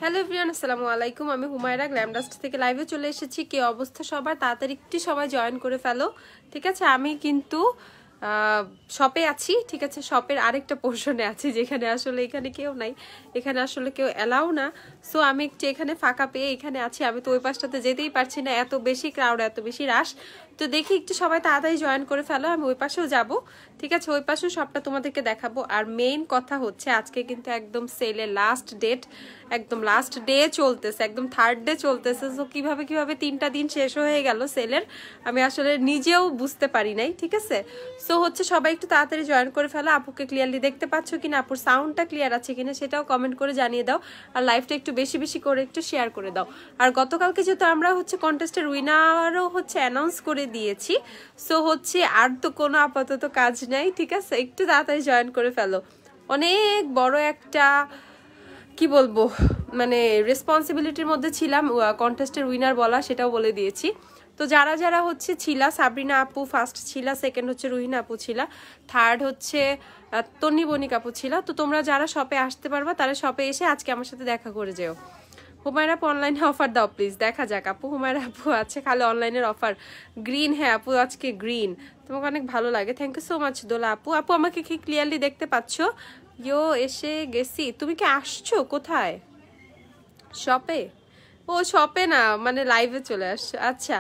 Hello everyone, আসসালামু আলাইকুম। আমি হুমায়রা গ্ল্যামডাস্ট থেকে লাইভে চলে এসেছি। কি অবস্থা সবার? তাড়াতাড়ি একটু সবাই জয়েন করে ফেলো, ঠিক আছে? আমি কিন্তু শপে আছি, ঠিক আছে? শপের আরেকটা পোর্শনে আছি যেখানে আসলে এখানে কেউ নাই, এখানে আসলে কেউ অ্যালাউ না। সো আমি একটু এখানে ফাঁকা পেয়ে এখানে আছি। আমি তো ওই পাশটাতে যেতেই পারছি না, এত বেশি ক্রাউড, এত বেশি রাশ। তো দেখি একটু সবাই তাড়াতাড়ি জয়েন করে ফেলো, আমি ওই পাশেও যাব, ঠিক আছে? ওই পাশেও সবটা তোমাদেরকে দেখাবো। আর মেইন কথা হচ্ছে আজকে কিন্তু একদম সেলের লাস্ট ডেট, একদম লাস্ট ডে চলতেছে, একদম থার্ড ডে চলতেছে। সো কিভাবে তিনটা দিন শেষ হয়ে গেল সেলের, আমি আসলে নিজেও বুঝতে পারি নাই, ঠিক আছে? সো হচ্ছে সবাই একটু তাড়াতাড়ি জয়েন করে ফেলো। আপুকে ক্লিয়ারলি দেখতে পাচ্ছ কিনা, আপুর সাউন্ডটা ক্লিয়ার আছে কিনা সেটাও কমেন্ট করে জানিয়ে দাও। আর লাইভটা একটু বেশি বেশি করে একটু শেয়ার করে দাও। আর গতকালকে যেহেতু আমরা হচ্ছে কন্টেস্টের উইনারও হচ্ছে অ্যানাউন্স করে দিয়েছি, সো হচ্ছে আর তো কোনো আপাতত কাজ নাই, ঠিক আছে? একটু তাড়াতাড়ি জয়েন করে ফেলো। অনেক বড় একটা কি বলবো, মানে রেসপন্সিবিলিটির মধ্যে ছিলাম কন্টেস্টের উইনার বলা, সেটাও বলে দিয়েছি। তো যারা যারা হচ্ছে ছিলা, সাবরিনা আপু ফার্স্ট ছিলা, সেকেন্ড হচ্ছে রুহিনা আপু ছিলা, থার্ড হচ্ছে তন্নি বনিক আপু ছিলা। তো তোমরা যারা শপে আসতে পারবা তারা শপে এসে আজকে আমার সাথে দেখা করে যেও। হুমায়রা আপু অনলাইনে অফার দাও প্লিজ। দেখা যাক আপু, হুমায়রা আপু আছে খালি অনলাইনের অফার। গ্রিন, হ্যাঁ আপু আজকে গ্রিন, তোমাকে অনেক ভালো লাগে। থ্যাংক ইউ সো মাচ দোলা আপু। আপু আমাকে কি ক্লিয়ারলি দেখতে পাচ্ছ? ইয়ো এসে গেছি। তুমি কি আসছো? কোথায়? শপে? ও শপে না, মানে লাইভে চলে আসছো। আচ্ছা,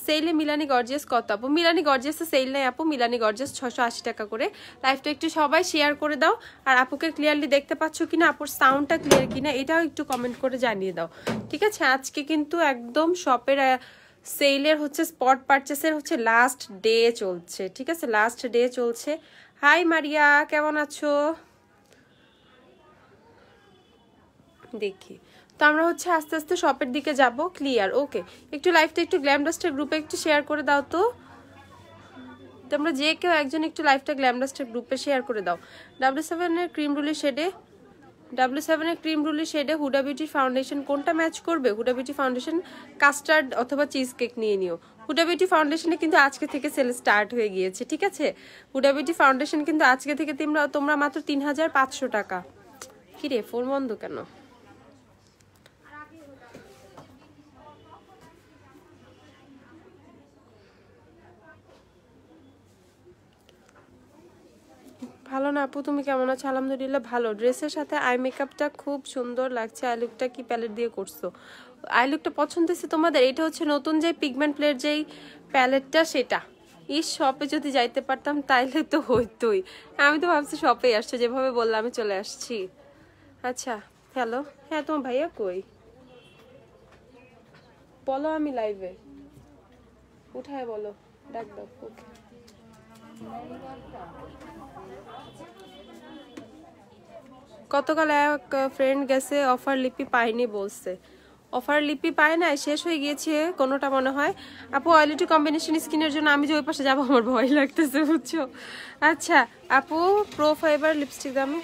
সেলে মিলানি গর্জিয়াস কত আপু? মিলানি গর্জিয়াসে সেল নেই আপু, মিলানি গর্জিয়াস 680 টাকা করে। লাইভটা একটু সবাই শেয়ার করে দাও। আর আপুকে ক্লিয়ারলি দেখতে পাচ্ছ কিনা, আপুর সাউন্ডটা ক্লিয়ার কিনা এটাও একটু কমেন্ট করে জানিয়ে দাও, ঠিক আছে? আজকে কিন্তু একদম শপের সেলের হচ্ছে স্পট পারচেসের হচ্ছে লাস্ট ডে চলছে, ঠিক আছে? লাস্ট ডে চলছে। হাই মারিয়া, কেমন আছো? দেখি তো আমরা হচ্ছে আস্তে আস্তে শপের দিকে যাব। ক্লিয়ার, ওকে। একটু লাইভটা একটু গ্ল্যামডাস্টের গ্রুপে একটু শেয়ার করে দাও তো। তোমরা যে কেউ একজন একটু লাইভটা গ্ল্যামডাস্টের গ্রুপে শেয়ার করে দাও। W7 এর ক্রিম রুলি শেডে, W7 এর ক্রিম রুলি শেডে হুডা বিউটি ফাউন্ডেশন কোনটা ম্যাচ করবে? হুডা বিউটি ফাউন্ডেশন কাস্টার্ড অথবা চিজ কেক নিয়ে নিও। হুডা বিউটি ফাউন্ডেশনে কিন্তু আজকে থেকে সেল স্টার্ট হয়ে গিয়েছে, ঠিক আছে? হুডা বিউটি ফাউন্ডেশন কিন্তু আজকে থেকে তোমরা মাত্র 3500 টাকা। কি রে, ফোন বন্ধ কেন? ভালো না আপু, তুমি কেমন আছো? আলহামদুলিল্লাহ ভালো। ড্রেসের সাথে আই মেকআপটা খুব সুন্দর লাগছে। আই লুকটা কি প্যালেট দিয়ে করছো? আই লুকটা পছন্দ হয়েছে তোমাদের? এটা হচ্ছে নতুন যে পিগমেন্ট প্লের যেই প্যালেটটা, সেটা। শপে যদি যাইতে পারতাম তাইলে তো হইতোই। আমি তো ভাবছি শপে আসছে, যেভাবে বললাম আমি চলে আসছি। আচ্ছা, হ্যালো। হ্যাঁ, তোমার ভাইয়া কই? বলো আমি লাইভে। উঠায় বলো, ডাক দাও। ওকে। গতকাল এক ফ্রেন্ড গেছে, অফার লিপি পায়নি বলছে। অফার লিপি পায় না, শেষ হয়ে গিয়েছে কোনোটা মনে হয়। আপু অয়েলিটি কম্বিনেশন স্কিনের জন্য আমি যে ওই পাশে যাবো আমার ভয় লাগতেছে, বুঝছো? আচ্ছা আপু, প্রো ফাইবার লিপস্টিক দামি।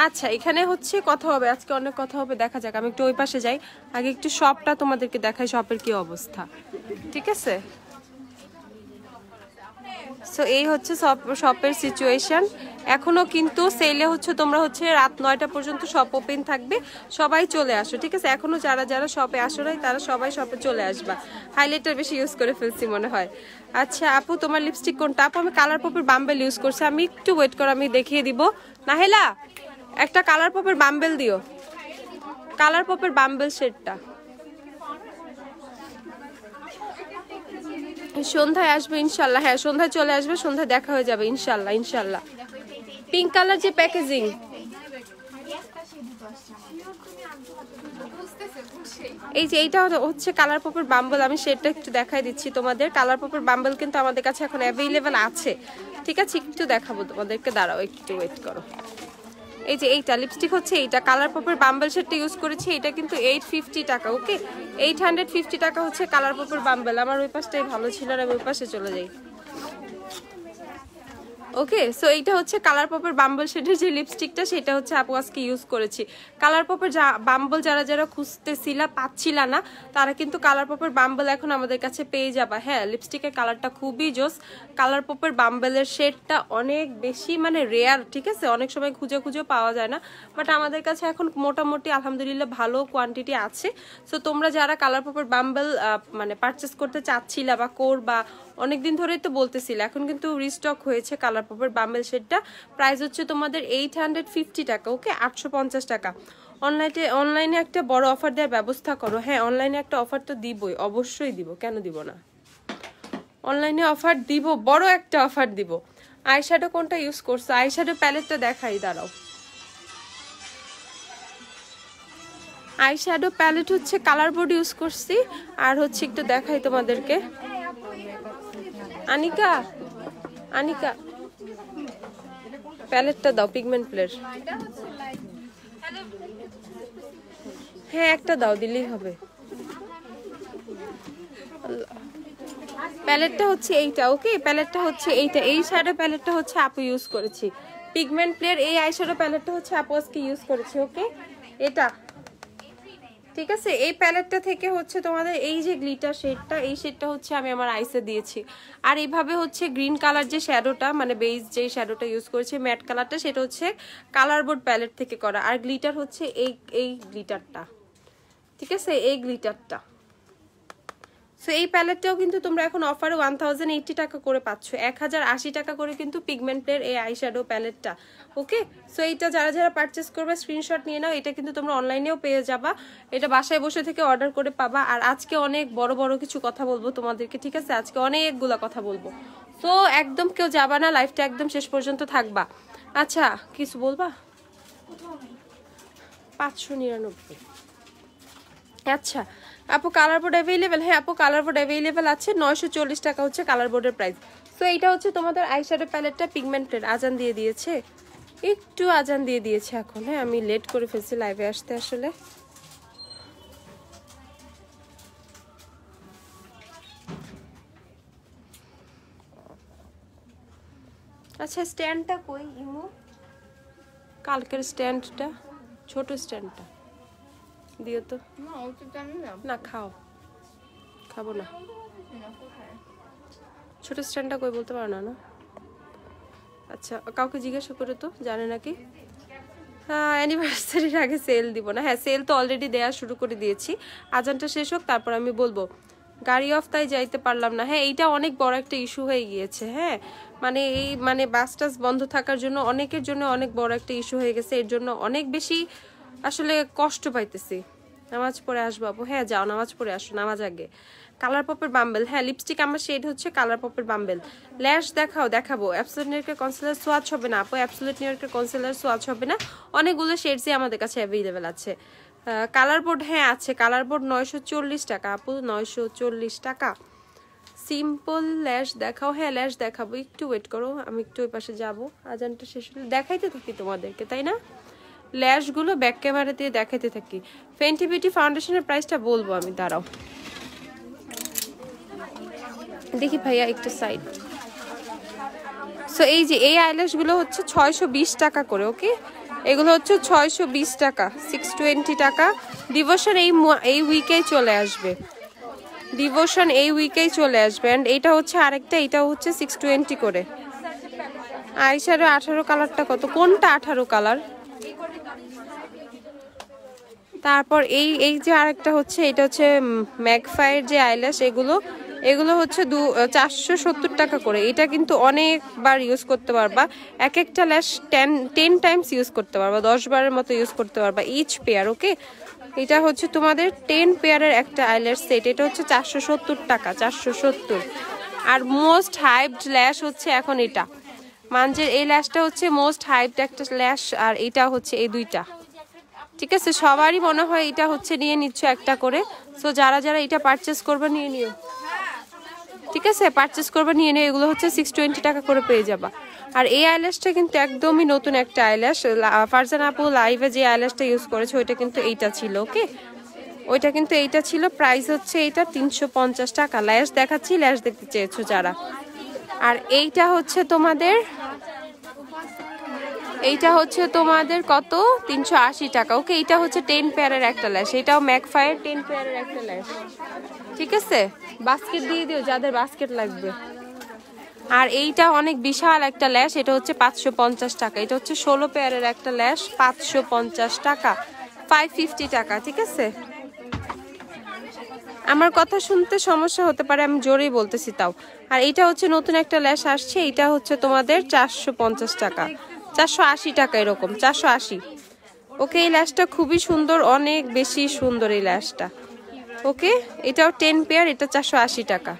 আচ্ছা, এখানে হচ্ছে কথা হবে আজকে, অনেক কথা হবে, দেখা যাক। আমি একটু ওই পাশে যাই, আগে একটু শপটা তোমাদেরকে দেখাই, শপের কি অবস্থা, ঠিক আছে? সো এই হচ্ছে শপের সিচুয়েশন। এখনো কিন্তু সেলে হচ্ছে তোমরা হচ্ছে রাত 9টা পর্যন্ত শপ ওপেন থাকবে। সবাই চলে আসো, ঠিক আছে? এখনো যারা যারা শপে আসো নাই তারা সবাই শপে চলে আসবা। হাইলাইটার বেশি ইউজ করে ফেলছি মনে হয়। আচ্ছা আপু, তোমার লিপস্টিক কোনটা? আপু আমি কালার পপের বাম্বেল ইউজ করছি। আমি একটু ওয়েট করো, আমি দেখিয়ে দিব। নাহেলা, একটা কালার পপের বাম্বেল দিও, কালার পপের বাম্বেল শেডটা। সন্ধ্যায় আসবে ইনশাল্লাহ। হ্যাঁ, সন্ধ্যায় চলে আসবে, সন্ধ্যায় দেখা হয়ে যাবে ইনশাল্লাহ। ইনশাল্লাহ পিঙ্ক কালার যে প্যাকেজিং, এই যে এইটা হচ্ছে কালার পপের বাম্বল। আমি সেটা একটু দেখাই দিচ্ছি তোমাদের। কালার পপের বাম্বল কিন্তু আমাদের কাছে এখন অ্যাভেলেবেল আছে, ঠিক আছে? একটু দেখাবো তোমাদেরকে, দাঁড়াও একটু ওয়েট করো। এই যে এইটা লিপস্টিক হচ্ছে, এইটা কালার পপের বাম্বল শেডটা ইউজ করেছি। এটা কিন্তু 850 টাকা, ওকে? 850 টাকা হচ্ছে কালার পপের বাম্বল। আমার ওই পাশটাই ভালো ছিল, আর আমি ওই পাশে চলে যাই। ওকে, সো এইটা হচ্ছে কালার পপের বাম্বল শেডের যে লিপস্টিকটা, সেটা হচ্ছে আপু আজকে ইউজ করেছি। কালার পপের বাম্বল যারা যারা খুঁজতেছিলা পাচ্ছিলা না, তারা কিন্তু কালার পপের বাম্বল এখন আমাদের কাছে পেয়ে যাবা। হ্যাঁ, লিপস্টিকের কালারটা খুবই জোস। কালার পপের বাম্বলের শেডটা অনেক বেশি মানে রেয়ার, ঠিক আছে, অনেক সময় খুঁজে খুঁজে পাওয়া যায় না, বাট আমাদের কাছে এখন মোটামুটি আলহামদুলিল্লাহ ভালো কোয়ান্টিটি আছে। সো তোমরা যারা কালার পপের বাম্বল মানে পারচেস করতে চাচ্ছিলা বা করবা, অনেকদিন ধরেই তো বলতেছিলে, এখন কিন্তু রিস্টক হয়েছে কালার পপের বাম্বল শেডটা। প্রাইস হচ্ছে তোমাদের 850 টাকা, ওকে, 850 টাকা। অনলাইনে একটা বড় অফার দেওয়ার ব্যবস্থা করো। হ্যাঁ, অনলাইনে একটা অফার তো দিবই, অবশ্যই দিব, কেন দিব না, অনলাইনে অফার দিব, বড় একটা অফার দিব। আইশ্যাডো কোনটা ইউজ করছো? আইশ্যাডো প্যালেটটা দেখাই, দাঁড়াও। আইশ্যাডো প্যালেট হচ্ছে কালার বোর্ড ইউজ করছি, আর হচ্ছে একটু দেখাই তোমাদেরকে। আনিকা, আনিকা প্যালেটটা দাও, পিগমেন্ট প্লেট। হ্যাঁ, একটা দাও, দিলেই হবে। প্যালেটটা হচ্ছে এইটা, ওকে, প্যালেটটা হচ্ছে এইটা। এই শ্যাডো প্যালেটটা হচ্ছে আপু ইউজ করেছি। পিগমেন্ট প্লেট এই আইশ্যাডো প্যালেটটা হচ্ছে আপু আজকে ইউজ করেছি, ওকে, এটা ঠিক আছে। এই প্যালেটটা থেকে হচ্ছে তোমাদের এই যে গ্লিটার শেডটা, এই শেডটা হচ্ছে আমি আমার আইসে দিয়েছি। আর এইভাবে হচ্ছে গ্রিন কালার যে শ্যাডোটা, মানে বেস যে শ্যাডোটা ইউজ করেছি ম্যাট কালারটা, সেটা হচ্ছে কালার বোর্ড প্যালেট থেকে করা। আর গ্লিটার হচ্ছে এই গ্লিটারটা, ঠিক আছে, এই গ্লিটারটা। সো এই প্যালেটটাও কিন্তু তোমরা এখন অফারে 1080 টাকা করে পাচ্ছ, 1080 টাকা করে কিন্তু পিগমেন্ট প্লের এই আইশ্যাডো প্যালেটটা, ওকে। সো এইটা যারা যারা পারচেস করবে স্ক্রিনশট নিয়ে নাও। এটা কিন্তু তোমরা অনলাইনেও পেয়ে যাবা, এটা বাসায় বসে থেকে অর্ডার করে পাবা। আর আজকে অনেক বড় বড় কিছু কথা বলবো তোমাদেরকে, ঠিক আছে, আজকে অনেকগুলা কথা বলবো। সো একদম কেউ যাবা না, লাইফটা একদম শেষ পর্যন্ত থাকবা। আচ্ছা, কিছু বলবা? 599। আচ্ছা আপু, কালার বোর্ড অ্যাভেলেবেল? হ্যাঁ আপু, কালার বোর্ড অ্যাভেলেবেল আছে। 940 টাকা হচ্ছে কালার বোর্ডের প্রাইস। তো এইটা হচ্ছে তোমাদের আইশ্যাডো প্যালেটটা, পিগমেন্ট প্লেট। আজান দিয়ে দিয়েছে, একটু আজান দিয়ে দিয়েছে এখন। হ্যাঁ, আমি লেট করে ফেলছি লাইভে আসতে আসলে। আচ্ছা, স্ট্যান্ডটা কই ইমু? কালকের স্ট্যান্ডটা, ছোট স্ট্যান্ডটা দিও তো। না, খাও, খাবো না। ছোট স্ট্যান্ডটা কই বলতে পারো না? না, আচ্ছা, কাউকে জিজ্ঞাসা করে তো, জানে নাকি? হ্যাঁ, অ্যানিভার্সারির আগে সেল দিব না। হ্যাঁ, সেল তো অলরেডি দেওয়া শুরু করে দিয়েছি। আজানটা শেষ হোক, তারপর আমি বলবো। গাড়ি অফ, তাই যাইতে পারলাম না। হ্যাঁ, এইটা অনেক বড় একটা ইস্যু হয়ে গিয়েছে। হ্যাঁ, মানে এই মানে বাস টাস বন্ধ থাকার জন্য অনেকের জন্য অনেক বড় একটা ইস্যু হয়ে গেছে। এর জন্য অনেক বেশি আসলে কষ্ট পাইতেছি। নামাজ পড়ে আসবো আপু? হ্যাঁ যাও, নামাজ পড়ে আসো, নামাজ আগে। কালার পপের বাম্বেল, হ্যাঁ লিপস্টিক আমার শেড হচ্ছে কালার পপের বাম্বেল। ল্যাশ দেখাও, দেখাবো। অ্যাবসোলিউট নিউইয়র্কের কনসিলার সোয়াচ হবে না আপু, অ্যাবসোলিউট নিউইয়র্কের কনসিলার সোয়াচ হবে না। অনেকগুলো শেডসই আমাদের কাছে অ্যাভেলেবেল আছে। কালার বোর্ড, হ্যাঁ আছে, কালার বোর্ড 940 টাকা আপু, 940 টাকা। সিম্পল ল্যাশ দেখাও, হ্যাঁ ল্যাশ দেখাবো, একটু ওয়েট করো, আমি একটু ওই পাশে যাবো, আজানটা শেষ হলে দেখাইতে থাকি তোমাদেরকে, তাই না? ল্যাশগুলো ব্যাক ক্যামেরা দিয়ে দেখাইতে থাকি। ফেন্টি বিউটি ফাউন্ডেশনের প্রাইসটা বলবো আমি, দাঁড়াও দেখি ভাইয়া একটু সাইড। সো এই যে এই আইল্যাশগুলো হচ্ছে 620 টাকা করে, ওকে, এগুলো হচ্ছে 620 টাকা, 620 টাকা। ডিভোশন এই উইকেই চলে আসবে, ডিভোশন এই উইকেই চলে আসবে। অ্যান্ড এইটা হচ্ছে আরেকটা, এটাও হচ্ছে 620 করে। আইশ্যাডো 18 কালারটা কত? কোনটা 18 কালার? তারপর এই যে আরেকটা হচ্ছে, এটা হচ্ছে ম্যাকফায়ার যে আইল্যাশ, এগুলো হচ্ছে 470 টাকা করে। এটা কিন্তু অনেকবার ইউজ করতে পারবা, এক একটা ল্যাশ 10 টাইমস ইউজ করতে পারবা, 10 বারের মতো ইউজ করতে পারবা ইচ পেয়ার, ওকে। এটা হচ্ছে তোমাদের 10 পেয়ারের একটা আইল্যাশ সেট, এটা হচ্ছে 470 টাকা, 470। আর মোস্ট হাইপড ল্যাশ হচ্ছে এখন এটা, মানজের এই ল্যাশটা হচ্ছে মোস্ট হাইপড একটা ল্যাশ, আর এটা হচ্ছে এই দুইটা, ঠিক আছে। সবারই মনে হয় এটা হচ্ছে নিয়ে নিচ্ছ একটা করে। সো যারা যারা এটা পারচেস করবে নিয়ে নিও, ঠিক আছে, পারচেস করবে নিয়ে নিও। এগুলো হচ্ছে 620 টাকা করে পেয়ে যাবা। আর এই আইল্যাশটা কিন্তু একদমই নতুন একটা আইল্যাশ। ফারজান আপু লাইভে যে আইল্যাশটা ইউজ করেছে ওইটা কিন্তু এইটা ছিল, ওকে, ওইটা কিন্তু এইটা ছিল। প্রাইস হচ্ছে এইটা 350 টাকা। ল্যাশ দেখাচ্ছি, ল্যাশ দেখতে চেয়েছো যারা। আর এইটা হচ্ছে তোমাদের কত 380 টাকা। ওকে, এটা হচ্ছে 10 পেয়ারের একটা ল্যাশ, এটাও ম্যাকফায়ার 10 পেয়ারের একটা ল্যাশ। ঠিক আছে, বাস্কেট দিয়ে দিও যাদের বাস্কেট লাগবে। আর এইটা অনেক বিশাল একটা ল্যাশ, এটা হচ্ছে 550 টাকা। এটা হচ্ছে 16 পেয়ারের একটা ল্যাশ, 550 টাকা, 550 টাকা। ঠিক আছে, আমার কথা শুনতে সমস্যা হতে পারে, আমি জোরেই বলতেছি তাও। আর এইটা হচ্ছে নতুন একটা ল্যাশ আসছে, এটা হচ্ছে তোমাদের 450 টাকা, 480 টাকা, এরকম 480। ওকে, এই ল্যাশটা খুবই সুন্দর, অনেক বেশি সুন্দর এই ল্যাশটা। ওকে, এটাও 10 পেয়ার, এটা 480 টাকা।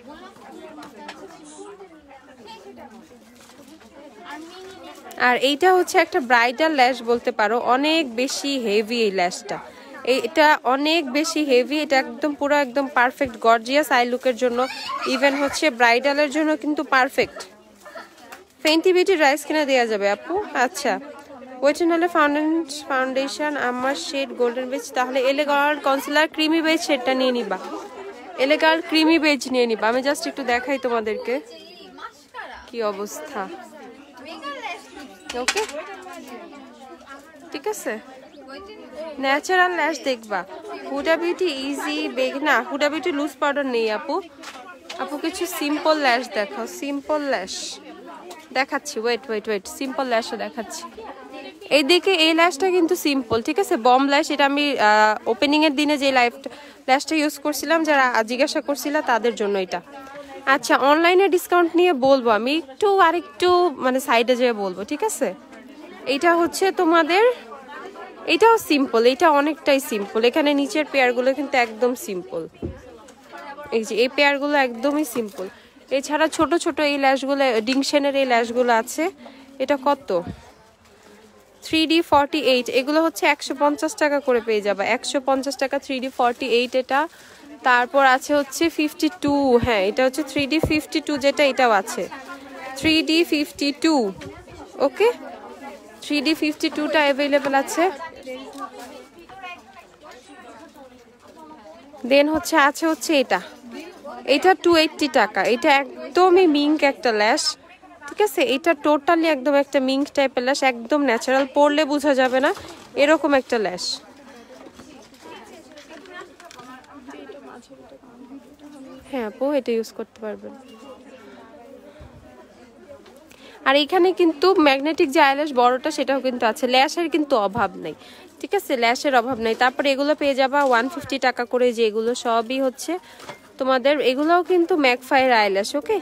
আর এইটা হচ্ছে একটা ব্রাইডাল ল্যাশ বলতে পারো, অনেক বেশি হেভি এই ল্যাশটা। এটা অনেক বেশি হেভি, এটা একদম পুরো একদম পারফেক্ট গর্জিয়াস আই লুকের জন্য, ইভেন হচ্ছে ব্রাইডালের জন্য কিন্তু পারফেক্ট। ফেন্টি বিউটি রাইস কিনে দেওয়া যাবে আপু। আচ্ছা, ওয়েটেনলে ফাউন্ডেশন আমার শেড গোল্ডেন বেজ, তাহলে এলেগার্ল কনসিলার ক্রিমি বেজ শেডটা নিয়ে নিবা, এলেগার্ল ক্রিমি বেজ নিয়ে নিবা। আমি জাস্ট একটু দেখাই তোমাদেরকে কি অবস্থা। ওকে, ঠিক আছে, ন্যাচারাল ল্যাশ দেখবা। হুডা বিউটি ইজি বেগ না, হুডা বিউটি লুজ পাউডার নেই আপু। আপু কিছু সিম্পল ল্যাশ দেখাও, সিম্পল ল্যাশ দেখাচ্ছি। ওয়েট ওয়েট ওয়েট, সিম্পল ল্যাশও দেখাচ্ছি। এইদিকে এই ল্যাশটা কিন্তু সিম্পল, ঠিক আছে, বম ল্যাশ। এটা আমি ওপেনিং এর দিনে যে ল্যাশটা ইউজ করছিলাম, যারা জিজ্ঞাসা করছিল তাদের জন্য এটা। আচ্ছা, অনলাইনে ডিসকাউন্ট নিয়ে বলবো আমি, আরেকটু মানে সাইডে যেয়ে বলবো, ঠিক আছে। এইটা হচ্ছে তোমাদের, এটাও সিম্পল, এটা অনেকটাই সিম্পল। এখানে নিচের পেয়ারগুলো কিন্তু একদম সিম্পল, এই যে এই পেয়ারগুলো একদমই সিম্পল। এছাড়া ছোট ছোট এই ল্যাশগুলো, ডিংশেনের এই ল্যাশগুলো আছে। এটা কত? 3D 48, এগুলো হচ্ছে 150 টাকা করে পেয়ে যাবে, 150 টাকা 3D 48 এটা। তারপর আছে হচ্ছে 52, হ্যাঁ এটা হচ্ছে 3D 52 যেটা, এটাও আছে 3D 52। ওকে, 3D 52টা অ্যাভেলেবেল আছে। দেন হচ্ছে এটা 280 টাকা, এটা একদমই মিঙ্ক একটা ল্যাশ, ঠিক আছে। এটা টোটালি একদম একটা মিঙ্ক টাইপের ল্যাশ, একদম ন্যাচারাল, পরলে বোঝা যাবে না এরকম একটা ল্যাশ। হ্যাঁ আপু, এটা ইউজ করতে পারবেন। আর এখানে কিন্তু ম্যাগনেটিক যে আইল্যাশ বড়টা, সেটাও কিন্তু আছে, ল্যাশের কিন্তু অভাব নেই, ঠিক আছে, ল্যাশের অভাব নেই। তারপরে এগুলো পেয়ে যাবা 150 টাকা করে, যে এগুলো সবই হচ্ছে তোমাদের, এগুলোও কিন্তু ম্যাকফায়ার আইল্যাশ। ওকে,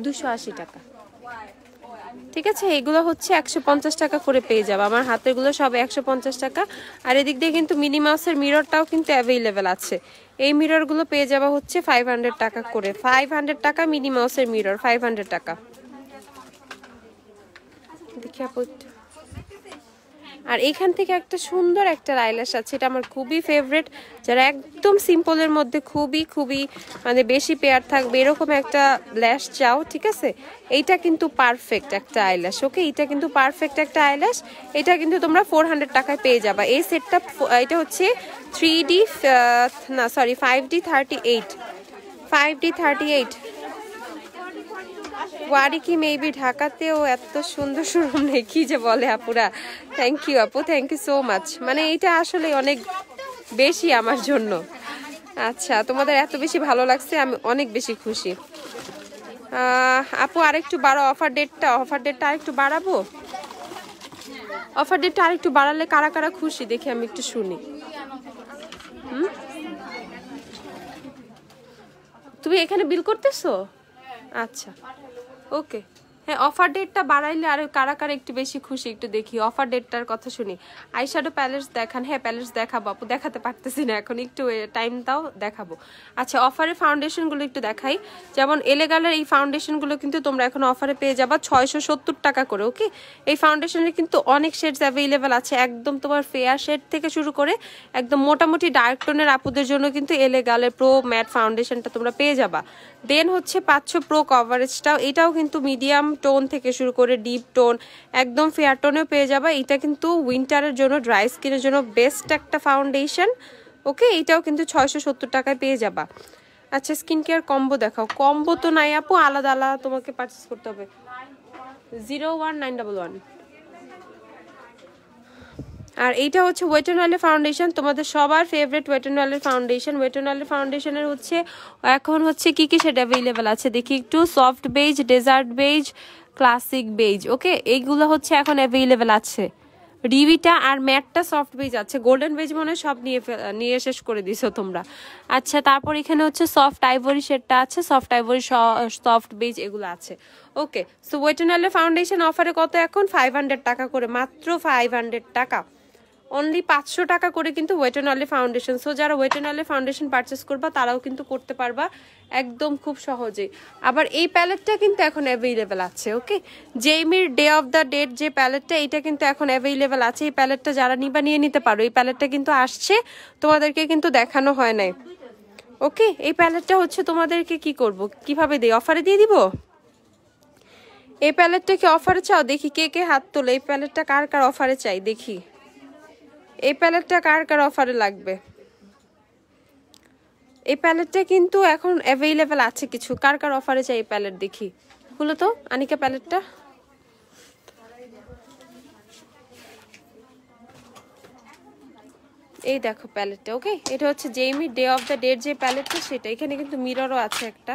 280 টাকা, ঠিক আছে। এগুলো হচ্ছে 150 টাকা করে পেয়ে যাবে, আমার হাতেরগুলো সব 150 টাকা। আর এদিক দিয়ে কিন্তু মিনি মাউসের মিররটাও কিন্তু অ্যাভেলেবেল আছে, এই মিররগুলো পেয়ে যাবা হচ্ছে 500 টাকা করে, 500 টাকা মিনি মাউসের মিরর, 500 টাকা। দেখি আপু, আর এখান থেকে একটা সুন্দর একটা আইল্যাশ আছে, এটা আমার খুবই ফেভারিট। যারা একদম সিম্পলের মধ্যে খুবই খুবই মানে বেশি পেয়ার থাকবে এরকম একটা ল্যাশ চাও, ঠিক আছে, এইটা কিন্তু পারফেক্ট একটা আইল্যাশ। ওকে, এটা কিন্তু পারফেক্ট একটা আইল্যাশ, এটা কিন্তু তোমরা 400 টাকায় পেয়ে যাবা এই সেটটা। এটা হচ্ছে 5D 38, 5D 38। ওয়ারি কি মেবি ঢাকাতেও এত সুন্দর শোরুম নেই, কি যে বলে আপুরা। থ্যাংক ইউ আপু, থ্যাংক ইউ সো মাচ, মানে এইটা আসলে অনেক বেশি আমার জন্য। আচ্ছা, তোমাদের এত বেশি ভালো লাগছে, আমি অনেক বেশি খুশি। আপু আরেকটু বাড়াও অফার ডেটটা আরেকটু বাড়াবো, অফার ডেটটা আরেকটু বাড়ালে কারা কারা খুশি দেখি আমি একটু শুনি। তুমি এখানে বিল করতেছো? আচ্ছা, ওকে, হ্যাঁ অফার ডেটটা বাড়াইলে আর কারা কারা একটু বেশি খুশি একটু দেখি, অফার ডেটটার কথা শুনি। আইশ্যাডো প্যালেটস দেখান, হ্যাঁ প্যালেটস দেখাবো আপু, দেখাতে পারতেছি না এখন, একটু টাইম দাও দেখাবো। আচ্ছা, অফারের ফাউন্ডেশনগুলো একটু দেখাই, যেমন এলেগালের এই ফাউন্ডেশনগুলো কিন্তু তোমরা এখন অফারে পেয়ে যাবা 670 টাকা করে। ওকে, এই ফাউন্ডেশনের কিন্তু অনেক শেডস অ্যাভেলেবেল আছে, একদম তোমার ফেয়ার শেড থেকে শুরু করে একদম মোটামুটি ডার্ক টোনের আপুদের জন্য কিন্তু এলেগালের প্রো ম্যাট ফাউন্ডেশনটা তোমরা পেয়ে যাবা। দেন হচ্ছে 500 প্রো কভারেজটাও, এটাও কিন্তু মিডিয়াম টোন থেকে শুরু করে ডিপ টোন একদম ফেয়ার টোনেও পেয়ে যাবা। এটা কিন্তু উইন্টারের জন্য, ড্রাই স্কিনের জন্য বেস্ট একটা ফাউন্ডেশন। ওকে, এটাও কিন্তু 670 টাকায় পেয়ে যাবা। আচ্ছা স্কিন কেয়ার কম্বো দেখাও। কম্বো তো নাই আপু, আলাদা আলাদা তোমাকে পারচেজ করতে হবে। 01911। আর এইটা হচ্ছে ওয়েট এন্ড অয়েলের ফাউন্ডেশন, তোমাদের সবার ফেভারিট ওয়েট এন্ড অয়েলের ফাউন্ডেশন। ওয়েট এন্ড অয়েলের ফাউন্ডেশনের হচ্ছে এখন হচ্ছে কি কি সেটা অ্যাভেলেবেল আছে দেখি একটু। Soft beige, desert beige, classic beige, okay এইগুলো হচ্ছে এখন অ্যাভেলেবেল আছে। রিভিটা আর ম্যাটটা সফট বেজ আছে, গোল্ডেন বেজ মনে হয় সব নিয়ে শেষ করে দিছো তোমরা। আচ্ছা তারপর এখানে হচ্ছে সফট আইভরি শেডটা আছে, সফট আইভরি, সফট বেজ এগুলো আছে। ওকে সো ওয়েট এন্ড অয়েলের ফাউন্ডেশন অফারে কত এখন? 500 টাকা করে, মাত্র 500 টাকা, অনলি 500 টাকা করে কিন্তু ওয়েট এন্ড অয়েলের ফাউন্ডেশন। সো যারা ওয়েট এন্ড অয়েলের ফাউন্ডেশন পারচেস করবা তারাও কিন্তু করতে পারবা একদম খুব সহজেই। আবার এই প্যালেটটা কিন্তু এখন অ্যাভেলেবেল আছে, ওকে জেইমির ডে অফ দ্য ডেট যে প্যালেটটা, এটা কিন্তু এখন অ্যাভেলেবেল আছে। এই প্যালেটটা যারা নিবা নিয়ে নিতে পারো। এই প্যালেটটা কিন্তু আসছে, তোমাদেরকে কিন্তু দেখানো হয় নাই। ওকে এই প্যালেটটা হচ্ছে তোমাদেরকে কি করব, কিভাবে দিই, অফারে দিয়ে দিব। এই প্যালেটটা কি অফারে চাও? দেখি কে কে হাত তোলে। এই প্যালেটটা কার কার অফারে চাই দেখি। এই প্যালেটটা কার কার অফারে লাগবে? এই প্যালেটটা কিন্তু এখন অ্যাভেলেবেল আছে কিছু, কার কার অফারে চাই এই প্যালেট দেখি। হলো তো আনিকা প্যালেটটা, এই দেখো প্যালেটটা। ওকে এটা হচ্ছে জেইমি ডে অফ দ্য ডেট যে প্যালেটটা সেটা। এখানে কিন্তু মিররও আছে একটা,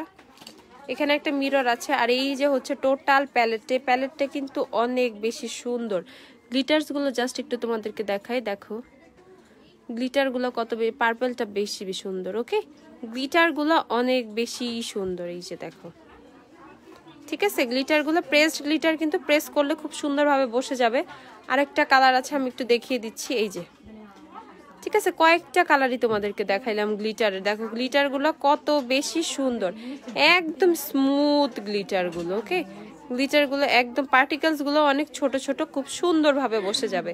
এখানে একটা মিরর আছে। আর এই যে হচ্ছে টোটাল প্যালেটটা, প্যালেটটা কিন্তু অনেক বেশি সুন্দর। গ্লিটার্সগুলো জাস্ট একটু তোমাদেরকে দেখাই, দেখো গ্লিটারগুলো কত, পার্পলটা বেশি সুন্দর। ওকে গ্লিটারগুলো অনেক বেশি সুন্দর, এই যে দেখো, ঠিক আছে গ্লিটারগুলো প্রেসড গ্লিটার, কিন্তু প্রেস করলে খুব সুন্দরভাবে বসে যাবে। আরেকটা কালার আছে আমি একটু দেখিয়ে দিচ্ছি, এই যে ঠিক আছে কয়েকটা কালারই তোমাদেরকে দেখাইলাম গ্লিটারের। দেখো গ্লিটারগুলো কত বেশি সুন্দর, একদম স্মুথ গ্লিটারগুলো। ওকে গ্লিটারগুলো একদম, পার্টিকেলসগুলো অনেক ছোট ছোট, খুব সুন্দরভাবে বসে যাবে।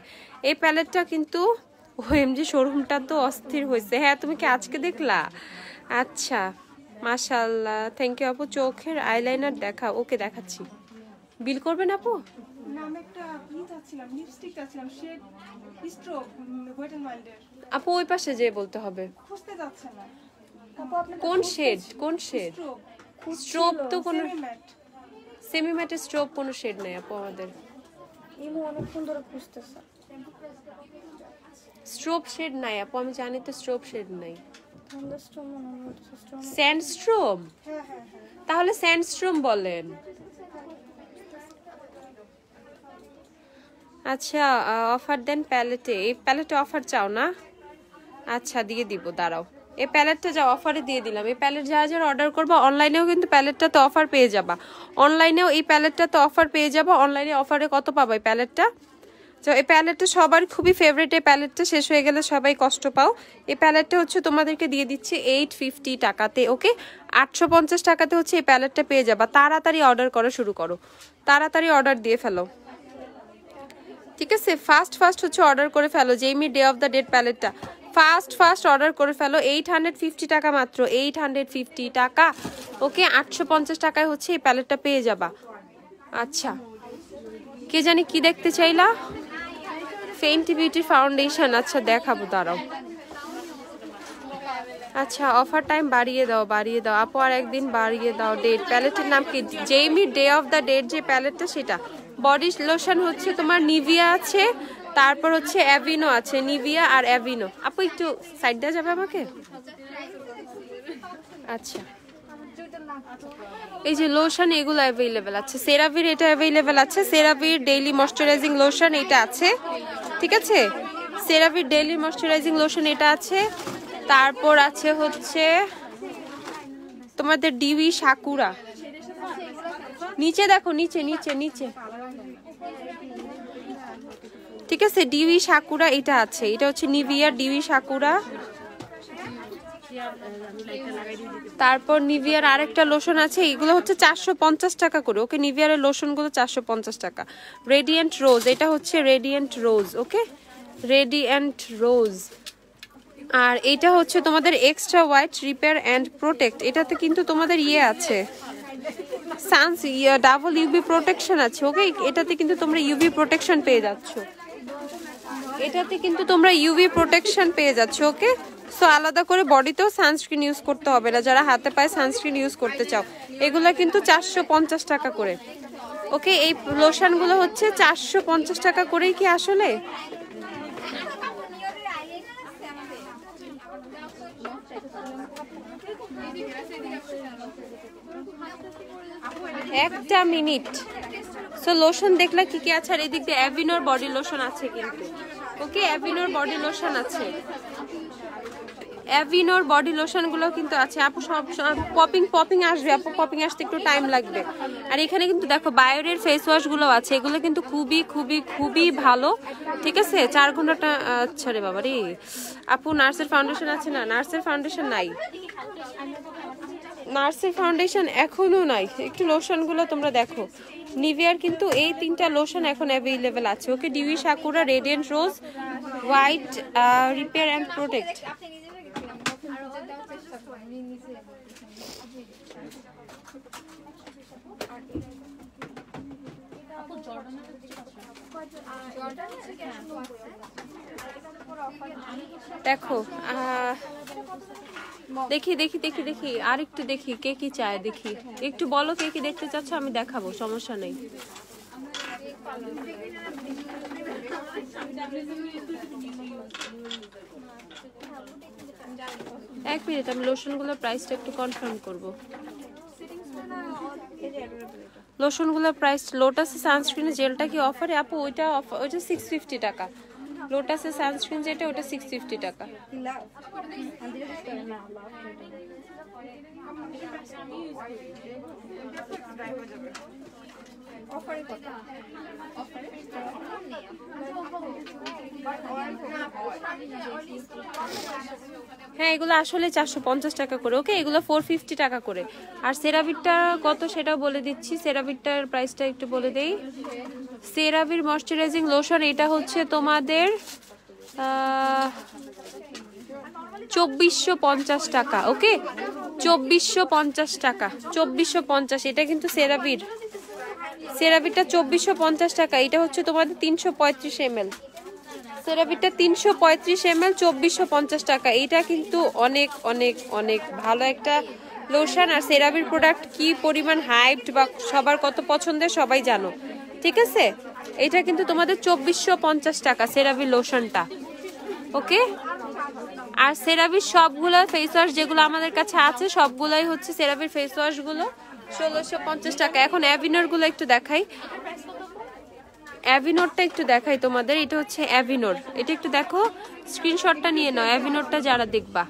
এই প্যালেটটা কিন্তু ওএমজি শোরুমটা তো অস্থির হয়েছে। হ্যাঁ তুমি কি আজকে দেখলা? আচ্ছা মাশাআল্লাহ, থ্যাংক ইউ আপু। চোখের আইলাইনার দেখা, ওকে দেখাচ্ছি। বিল করবেন আপু? আপু ওই পাশে যে বলতে হবে। কোন শেড? কোন শেড? স্ট্রোব তো কোন সেমি ম্যাটের স্ট্রোব কোন শেড নাই আপু আমাদের। স্ট্রোব শেড নাই আপু, আমি জানি তো স্ট্রোব শেড নাই। স্যান্ডস্ট্রোম, তাহলে স্যান্ডস্ট্রোম বলেন। আচ্ছা অফার দেন প্যালেটে, এই প্যালেটে অফার চাও না? আচ্ছা দিয়ে দিব, দাঁড়াও এই প্যালেটটা যা অফারে দিয়ে দিলাম। এই প্যালেট যারা যারা অর্ডার করবা অনলাইনেও কিন্তু প্যালেটটা তো অফার পেয়ে যাবা, অনলাইনেও এই প্যালেটটা তো অফার পেয়ে যাবা। অনলাইনে অফারে কত পাবা এই প্যালেটটা? তো এই প্যালেটটা সবার খুবই ফেভারিট, এই প্যালেটটা শেষ হয়ে গেলে সবাই কষ্ট পাও। এই প্যালেটটা হচ্ছে তোমাদেরকে দিয়ে দিচ্ছি 850 টাকাতে। ওকে 850 টাকাতে হচ্ছে এই প্যালেটটা পেয়ে যাবা। তাড়াতাড়ি অর্ডার করা শুরু করো, তাড়াতাড়ি অর্ডার দিয়ে ফেলো, ঠিক আছে ফাস্ট ফাস্ট হচ্ছে অর্ডার করে ফেলো। জেইমি ডে অফ দ্য ডেট প্যালেটটা ফাস্ট ফাস্ট অর্ডার করে ফেলো। 850 টাকা মাত্র, 850 টাকা। ওকে 850 টাকায় হচ্ছে এই প্যালেটটা পেয়ে যাবা। আচ্ছা কে জানি কি দেখতে চাইলা? ফেন্টি বিউটি ফাউন্ডেশন, আচ্ছা দেখাবো দাঁড়াও। আচ্ছা অফার টাইম বাড়িয়ে দাও, বাড়িয়ে দাও আপু, আর একদিন বাড়িয়ে দাও। ডেট প্যালেটের নাম কি? জেইমি ডে অফ দ্য ডেট যে প্যালেটটা সেটা। বডি লোশন হচ্ছে তোমার নিভিয়া আছে, তারপর হচ্ছে অ্যাভিনো আছে, নিভিয়া আর অ্যাভিনো। আপু একটু সাইড দেওয়া যাবে আমাকে? আচ্ছা এই যে লোশন এগুলো অ্যাভেলেবেল আছে। সেরাভির এটা অ্যাভেলেবেল আছে, সেরাভির ডেইলি ময়শ্চারাইজিং লোশন এটা আছে, ঠিক আছে সেরাভির ডেইলি ময়শ্চারাইজিং লোশন এটা আছে। তারপর আছে হচ্ছে তোমাদের ডিভি সাকুরা, নিচে দেখো নিচে নিচে নিচে, ঠিক আছে ডিভি সাকুরা এটা আছে, এটা হচ্ছে নিভিয়ার ডিভি সাকুরা। তারপর নিভিয়ার আরেকটা লোশন আছে, এগুলো হচ্ছে 450 টাকা করে। ওকে নিভিয়ারের লোশনগুলো 450 টাকা। রেডিয়েন্ট রোজ, এটা হচ্ছে রেডিয়েন্ট রোজ, ওকে রেডিয়েন্ট রোজ। আর এটা হচ্ছে তোমাদের extra white repair and protect, এটাতে কিন্তু তোমাদের ইয়ে আছে সানস ডাবল ইউভি প্রোটেকশন আছে। ওকে এটাতে কিন্তু তোমরা ইউভি প্রোটেকশন পেয়ে যাচ্ছ, এটাতে কিন্তু তোমরা ইউভি প্রোটেকশন পেয়ে যাচ্ছ। ওকে সো আলাদা করে বডিতেও সানস্ক্রিন ইউজ করতে হবে না, যারা হাতে পায়ে সানস্ক্রিন ইউজ করতে চাও। এগুলো কিন্তু 450 টাকা করে। ওকে, এই লোশনগুলো হচ্ছে 450 টাকা করেই কি আসলে? একটা মিনিট। সো লোশন দেখলে কি কি আছে, আর এদিক দিয়ে অ্যাভিনোর বডি লোশন আছে কিন্তু। ওকে, অ্যাভিনোর বডি লোশন আছে, অ্যাভিনোর বডি লোশন গুলো কিন্তু আছে আপু। সব পপিং আসবে আপু, পপিং আসতে একটু টাইম লাগবে। আর এখানে কিন্তু দেখো বায়োরের ফেস ওয়াশ গুলো আছে, এগুলো কিন্তু খুবই খুবই খুবই ভালো, ঠিক আছে। 4 ঘন্টাটা। আচ্ছা রে বাবা রে আপু, নার্সের ফাউন্ডেশন আছে না? নার্সের ফাউন্ডেশন নাই, নার্সের ফাউন্ডেশন এখনো নাই। একটু লোশন গুলো তোমরা দেখো, নিভিয়ার কিন্তু এই 3টা লোশন এখন অ্যাভেলেবেল আছে। Okay, dewy sakura, radiant rose, white repair and protect. দেখো দেখি দেখি দেখি দেখি আর একটু দেখি কে কি চায়, দেখি একটু বলো কে কি দেখতে চাচ্ছ, আমি দেখাবো, সমস্যা নেই। এক মিনিট, আমি লোশনগুলোর প্রাইসটা একটু কনফার্ম করব। লোশনগুলোর প্রাইস, লোটাসের সানস্ক্রিনের জেলটা কি অফারে আপু? ওইটা 650 টাকা। লোটাসের সানস্ক্রিন যেটা, ওটা 650 টাকা। হ্যাঁ, এগুলো আসলে 450 টাকা করে। ওকে, এগুলো 450 টাকা করে। আর সেরাভিরটা কত সেটাও বলে দিচ্ছি, সেরাভিরটার প্রাইসটা একটু বলে দেই। সেরাভির ময়শ্চারাইজিং লোশন এটা হচ্ছে তোমাদের 2450 টাকা। ওকে, 2450 টাকা, 2450। এটা কিন্তু সেরাভির, সেরাভিরটা 2450 টাকা। এটা হচ্ছে তোমাদের 335 ml। সেরাভিরটা 335 ml, 2450 টাকা। এটা কিন্তু অনেক অনেক অনেক ভালো একটা লোশন। আর সেরাভির প্রোডাক্ট কি পরিমাণ হাইপড বা সবার কত পছন্দের সবাই জানো, ঠিক আছে। এটা কিন্তু তোমাদের 2450 টাকা সেরাভির লোশনটা। ওকে, আর সেরাভির সবগুলো ফেস ওয়াশ যেগুলো আমাদের কাছে আছে সবগুলাই হচ্ছে সেরাভির ফেস ওয়াশ গুলো 1650 টাকা। এখন অ্যাভিনোর গুলো একটু দেখাই, অ্যাভিনোরটা একটু দেখাই তোমাদের। এটা হচ্ছে অ্যাভিনোর, এটা একটু দেখো, স্ক্রিনশটটা নিয়ে নাও অ্যাভিনোরটা যারা দেখবা।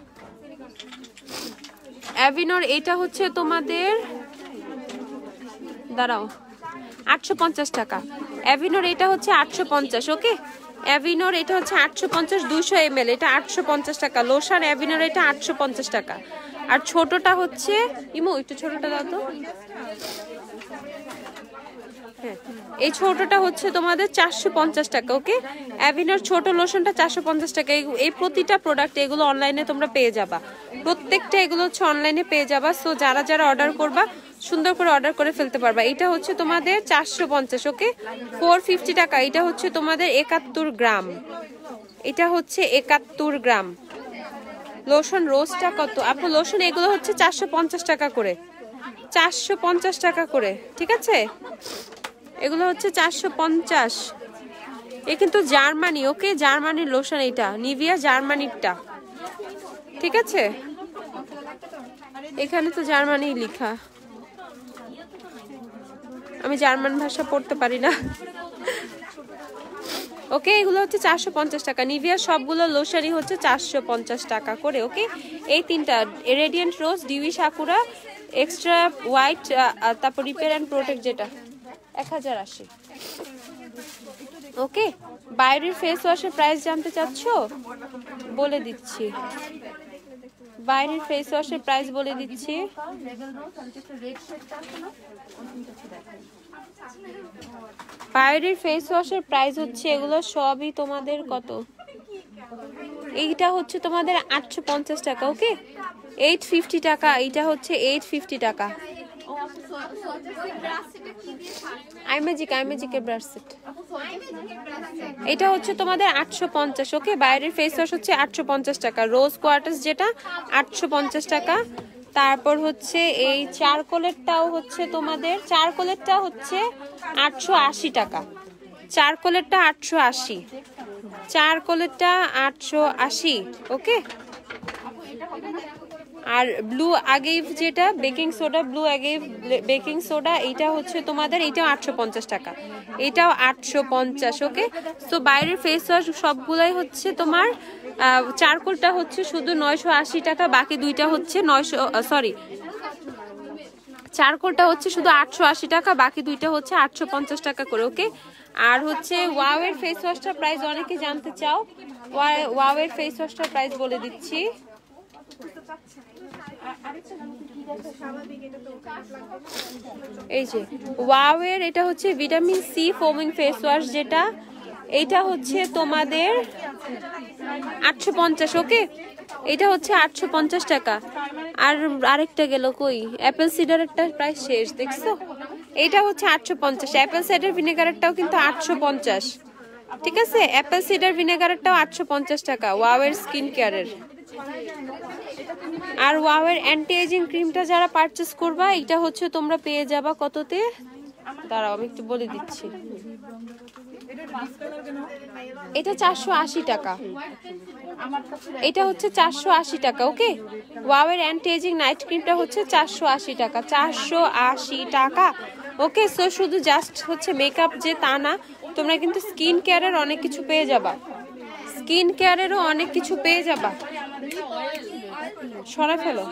অ্যাভিনোর এটা হচ্ছে তোমাদের, দাঁড়াও, 850 টাকা। অ্যাভিনোর এটা হচ্ছে 850। ওকে, অ্যাভিনোর এটা হচ্ছে 850, 200 ml, এটা 850 টাকা লোশন। অ্যাভিনোর এটা 850 টাকা। আর ছোটটা হচ্ছে, ইমো একটু ছোটটা দাও তো। হ্যাঁ, এই ছোটটা হচ্ছে তোমাদের 450 টাকা। ওকে, অ্যাভিনোর ছোট লোশনটা 450 টাকা। এই প্রতিটা প্রোডাক্ট এগুলো অনলাইনে তোমরা পেয়ে যাবা, প্রত্যেকটা এগুলো হচ্ছে অনলাইনে পেয়ে যাবা। সো যারা যারা অর্ডার করবা সুন্দর করে অর্ডার করে ফেলতে পারবা। এটা হচ্ছে তোমাদের 450। ওকে, 450 টাকা। এটা হচ্ছে তোমাদের 71 গ্রাম, এটা হচ্ছে 71 গ্রাম। লোশন রোজটা কত আপু? লোশন এগুলো হচ্ছে 450 টাকা করে, 450 টাকা করে, ঠিক আছে। এগুলো হচ্ছে 450। এ কিন্তু জার্মানি। ওকে, জার্মানির লোশন এটা, নিভিয়া জার্মানিরটা, ঠিক আছে। এখানে তো জার্মানি লেখা, আমি জার্মান ভাষা পড়তে পারি না। ওকে, এগুলো হচ্ছে 450 টাকা। নিভিয়া সবগুলো লোশনই হচ্ছে 450 টাকা করে। ওকে, এই 3টা, রেডিয়েন্ট রোজ, ডিউই সাকুরা, এক্সট্রা হোয়াইট, তারপর রিপেয়ার অ্যান্ড প্রোটেক্ট যেটা 1080। ওকে, বাইরের ফেস ওয়াশের প্রাইস জানতে চাচ্ছ? বলে দিচ্ছি, বাইরের ফেস ওয়াশের প্রাইস বলে দিচ্ছি। বাইরের ফেস ওয়াশের প্রাইস হচ্ছে, এগুলো সবই তোমাদের কত, এইটা হচ্ছে তোমাদের 850 টাকা। ওকে, 850 টাকা। এইটা হচ্ছে 850 টাকা। আইম্যাজিকের ব্রাশ সেট, এটা হচ্ছে তোমাদের 850। ওকে, বাইরের ফেস ওয়াশ হচ্ছে 850 টাকা, রোজ কোয়ার্টার্স যেটা 850 টাকা। তারপর হচ্ছে এই চারকোলেরটাও হচ্ছে তোমাদের, চারকোলেরটা হচ্ছে 880 টাকা, চারকোলেরটা 880, চারকোলেরটা 880। ওকে, আর ব্লু আগেইভ যেটা baking soda, blue agave baking soda, এইটা হচ্ছে তোমাদের, এইটাও 850 টাকা, এটাও 850। ওকে, তো বাইরের ফেস ওয়াশ সবগুলাই হচ্ছে তোমার, চারকোলটা হচ্ছে শুধু 980 টাকা, বাকি দুইটা হচ্ছে 900, চারকোলটা হচ্ছে শুধু 880 টাকা, বাকি দুইটা হচ্ছে 850 টাকা করে। ওকে, আর হচ্ছে ওয়াওয়ের ফেস ওয়াশটার প্রাইস অনেকে জানতে চাও, ওয়াওয়ের ফেস ওয়াশটার প্রাইস বলে দিচ্ছি। এই যে ওয়াওয়ের এটা হচ্ছে vitamin C foaming face wash, যেটা এইটা হচ্ছে তোমাদের 850। ওকে, এটা হচ্ছে 850 টাকা। আর আরেকটা গেল কই, অ্যাপেল সিডারেরটা প্রাইস শেষ দেখছো, এটা হচ্ছে 850। অ্যাপেল সাইডার ভিনেগারেরটাও কিন্তু 850, ঠিক আছে, অ্যাপেল সিডার ভিনেগারেরটাও 850 টাকা ওয়াওয়ের স্কিন কেয়ারের। আর ওয়াওয়ের অ্যান্টি এজিং ক্রিমটা যারা পারচেজ করবা, এটা হচ্ছে তোমরা পেয়ে যাবা কততে, দাঁড়াও আমি একটু বলে দিচ্ছি, এটা 480 টাকা, এটা হচ্ছে 480 টাকা। ওকে, ওয়াওয়ের অ্যান্টি এজিং নাইট ক্রিমটা হচ্ছে 480 টাকা, 480 টাকা। ওকে, সো শুধু জাস্ট হচ্ছে মেকআপ যে তা না, তোমরা কিন্তু স্কিন কেয়ারের অনেক কিছু পেয়ে যাবা, স্কিন কেয়ারেরও অনেক কিছু পেয়ে যাবা। সরাই ফেলো,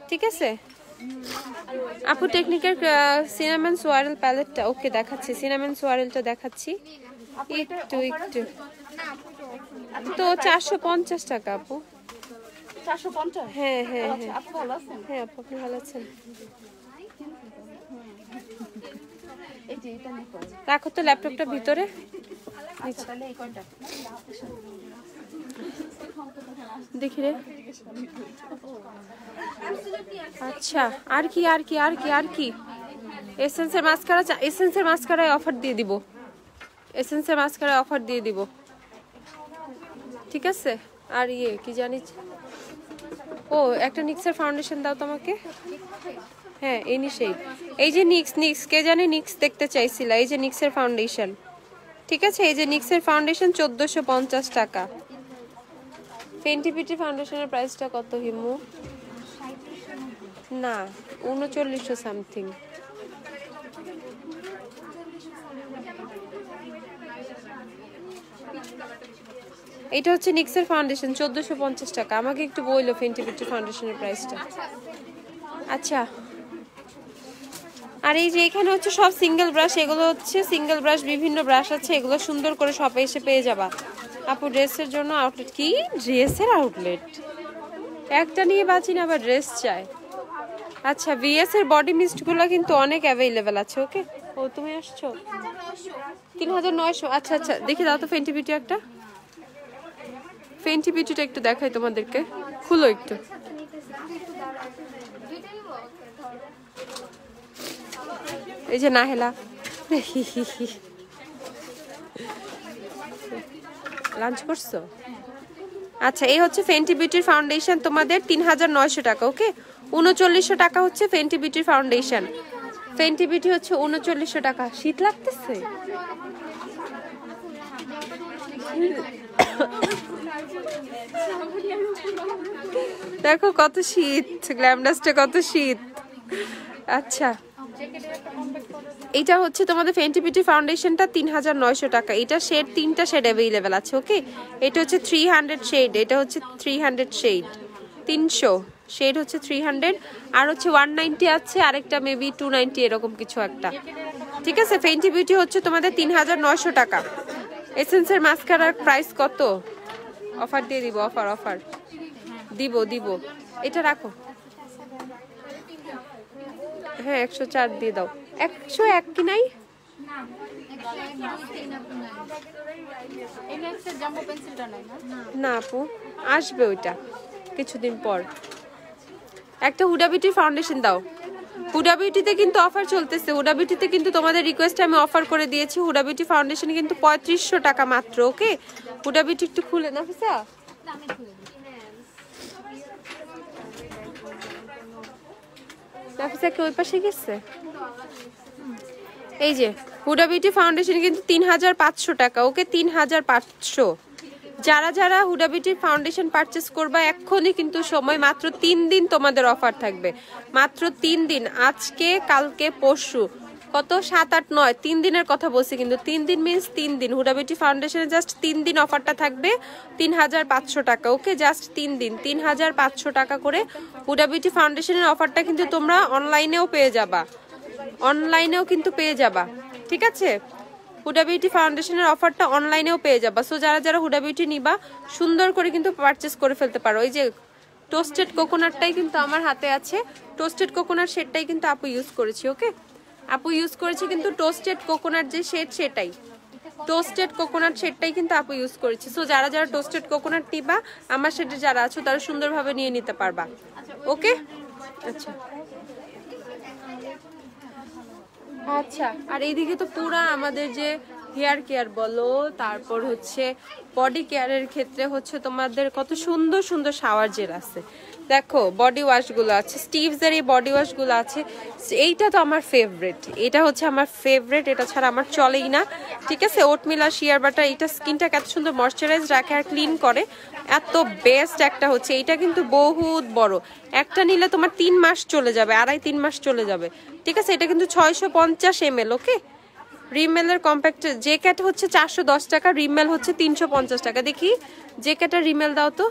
ঠিক আছে আপু। টেকনিকের সিনামন সোয়ারেল প্যালেটটা, ওকে দেখাচ্ছি, সিনামন সোয়ারেলটা দেখাচ্ছি একটু একটু, তো 450 টাকা আপু। 450? হ্যাঁ হ্যাঁ হ্যাঁ, আপু ভালো আছেন? হ্যাঁ আপু, আপনি ভালো আছেন? রাখো তো ল্যাপটপটা ভিতরে। দেখি রে, আচ্ছা আর কি আর কি আর কি আর কি, এসেন্সের মাস্কারা, এসেন্সের মাস্কারায় অফার দিয়ে দিব, এসেন্সের মাস্কারায় অফার দিয়ে দিব, ঠিক আছে। আর ইয়ে কি জানি, ও একটা নিক্সের ফাউন্ডেশন দাও তোমাকে, হ্যাঁ এনি শেড, এই যে নিক্স, নিক্স কে জানে নিক্স দেখতে চাইছিল, এই যে নিক্সের ফাউন্ডেশন, ঠিক আছে, এই যে নিক্সের ফাউন্ডেশন 1450 টাকা। ফেন্টি বিউটি ফাউন্ডেশনের প্রাইসটা কত হিমু? না 3900 সামথিং। এটা হচ্ছে নিক্সের ফাউন্ডেশন 1450 টাকা। আমাকে একটু বললো ফেন্টি বিউটি ফাউন্ডেশনের প্রাইসটা। আচ্ছা, আর এই যে এখানে হচ্ছে সব সিঙ্গেল ব্রাশ, এগুলো হচ্ছে সিঙ্গেল ব্রাশ, বিভিন্ন ব্রাশ আছে, এগুলো সুন্দর করে শপে এসে পেয়ে যাবা। আপু ড্রেসের জন্য আউটলেট, কি ড্রেসের আউটলেট? একটা নিয়ে বাঁচি না, আবার ড্রেস চাই। আচ্ছা, ভিএস এর বডি মিস্টগুলো কিন্তু অনেক অ্যাভেলেবেল আছে। ওকে, ও তুমি আসছো 3900। আচ্ছা আচ্ছা, দেখি দাও তো ফেন্টি বিউটি একটা, ফেন্টি বিউটিটা একটু দেখাই তোমাদেরকে, খুলো একটু। এই যে নাহেলা লাঞ্চ করছো? আচ্ছা, এই হচ্ছে ফেন্টি বিউটির ফাউন্ডেশন তোমাদের 3900 টাকা। ওকে, 3900 টাকা হচ্ছে ফেন্টি বিউটির ফাউন্ডেশন। ফেন্টি বিউটি হচ্ছে 3900 টাকা। শীত লাগতেছে? দেখো কত শীত, গ্ল্যামডাসটা কত শীত। আচ্ছা, এটা হচ্ছে তোমাদের ফেন্টি বিউটি ফাউন্ডেশনটা 3900 টাকা। এটা শেড, 3টা শেড অ্যাভেলেবেল আছে। ওকে, এটা হচ্ছে 300 শেড, এটা হচ্ছে 300 শেড, 300 শেড হচ্ছে 300, আর হচ্ছে 190 আছে, আরেকটা মেবি 290 এরকম কিছু একটা। ঠিক আছে, ফেন্টি বিউটি হচ্ছে তোমাদের 3900 টাকা। এসেন্সের মাস্কারার প্রাইস কত? অফার দিয়ে দিব, অফার অফার দিব দিব। এটা রাখো, হ্যাঁ 104 দিয়ে দাও। 101 কি নাই? না আপু, আসবে ওইটা কিছুদিন পর। একটা হুডা বিউটি ফাউন্ডেশন দাও, হুডা বিউটিতে কিন্তু অফার চলতেছে, হুডা বিউটিতে কিন্তু তোমাদের রিকোয়েস্টে আমি অফার করে দিয়েছি। হুডা বিউটি ফাউন্ডেশন কিন্তু 3500 টাকা মাত্র। ওকে, হুডা বিউটি একটু খুলে না ফিসা, নাফিসা কি ওই পাশে গেছে? এই যে হুডা বিউটি ফাউন্ডেশন কিন্তু 3500 টাকা। ওকে, 3500। যারা যারা হুডা বিউটি ফাউন্ডেশন পারচেস করবা এক্ষুনি কিন্তু সময়, মাত্র 3 দিন তোমাদের অফার থাকবে, মাত্র 3 দিন। আজকে, কালকে, পরশু, কত 7, 8, 9, 3 দিনের কথা বলছি কিন্তু 3 দিন মিন্স 3 দিন। হুডা বিউটি ফাউন্ডেশনে জাস্ট 3 দিন অফারটা থাকবে 3500 টাকা। ওকে, জাস্ট 3 দিন 3500 টাকা করে হুডা বিউটি ফাউন্ডেশনের অফারটা কিন্তু তোমরা অনলাইনেও পেয়ে যাবা, অনলাইনেও কিন্তু পেয়ে যাবা। ঠিক আছে, হুডা বিউটি ফাউন্ডেশনের অফারটা অনলাইনেও পেয়ে যাবা। সো যারা যারা হুডা বিউটি নিবা সুন্দর করে কিন্তু পারচেস করে ফেলতে পারো। এই যে টোস্টেড কোকোনাটটাই কিন্তু আমার হাতে আছে, টোস্টেড কোকোনাট শেডটাই কিন্তু আপু ইউজ করেছি। ওকে, আপু ইউজ করেছি কিন্তু টোস্টেড কোকোনাট যে শেড সেটাই, টোস্টেড কোকোনাট শেডটাই কিন্তু আপু ইউজ করেছি। সো যারা যারা টোস্টেড কোকোনাট নিবা আমার শেডে যারা আছো তারা সুন্দরভাবে নিয়ে নিতে পারবা। ওকে, আচ্ছা আচ্ছা। আর এইদিকে তো পুরা আমাদের যে হেয়ার কেয়ার বলো, তারপর হচ্ছে বডি কেয়ারের ক্ষেত্রে হচ্ছে তোমাদের কত সুন্দর সুন্দর শাওয়ার জেল আছে। দেখো বডি ওয়াশগুলো আছে, স্টিভসের এই বডি ওয়াশগুলো আছে। এইটা তো আমার ফেভারিট, এটা হচ্ছে আমার ফেভারিট, এটা ছাড়া আমার চলেই না। ঠিক আছে, ওটমিল আর শিয়ার বাটার, এটা স্কিনটাকে এত সুন্দর ময়শ্চারাইজ রাখে আর ক্লিন করে, এত বেস্ট একটা হচ্ছে। এটা কিন্তু বহুত বড়, একটা নিলে তোমার 3 মাস চলে যাবে, 2.5-3 মাস চলে যাবে। ঠিক আছে, এটা কিন্তু 650 ml। ওকে, রিমেলের কম্প্যাক্ট যে ক্যাট হচ্ছে 410 টাকা, রিমেল হচ্ছে 350 টাকা। দেখি যে ক্যাটার রিমেল দাও তো।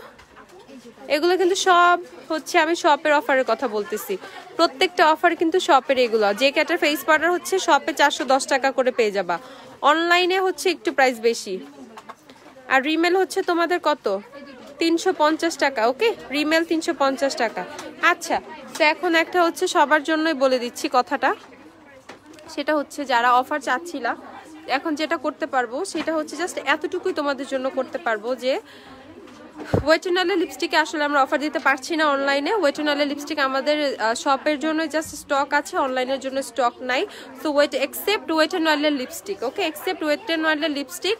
এগুলো কিন্তু সব হচ্ছে আমি শপের অফারের কথা বলতেছি, প্রত্যেকটা অফার কিন্তু শপের। এগুলো যে ক্যাটার ফেস পাউডার হচ্ছে শপে 410 টাকা করে পেয়ে যাবা, অনলাইনে হচ্ছে একটু প্রাইস বেশি। আর রিমেল হচ্ছে তোমাদের কত, 350 টাকা। ওকে, রিমেল 350 টাকা। আচ্ছা, তো এখন একটা হচ্ছে সবার জন্যই বলে দিচ্ছি কথাটা, সেটা হচ্ছে যারা অফার চাচ্ছিলা এখন যেটা করতে পারবো সেটা হচ্ছে জাস্ট এতটুকুই তোমাদের জন্য করতে পারবো যে ওয়েট এন্ড অয়েলের লিপস্টিকে আসলে আমরা অফার দিতে পারছি না অনলাইনে। ওয়েট এন্ড অয়েলের লিপস্টিক আমাদের শপের জন্য জাস্ট স্টক আছে, অনলাইনের জন্য স্টক নাই। সো এক্সেপ্ট ওয়েট এন্ড অয়েলের lipstick. Okay, except wet and অয়েলের লিপস্টিক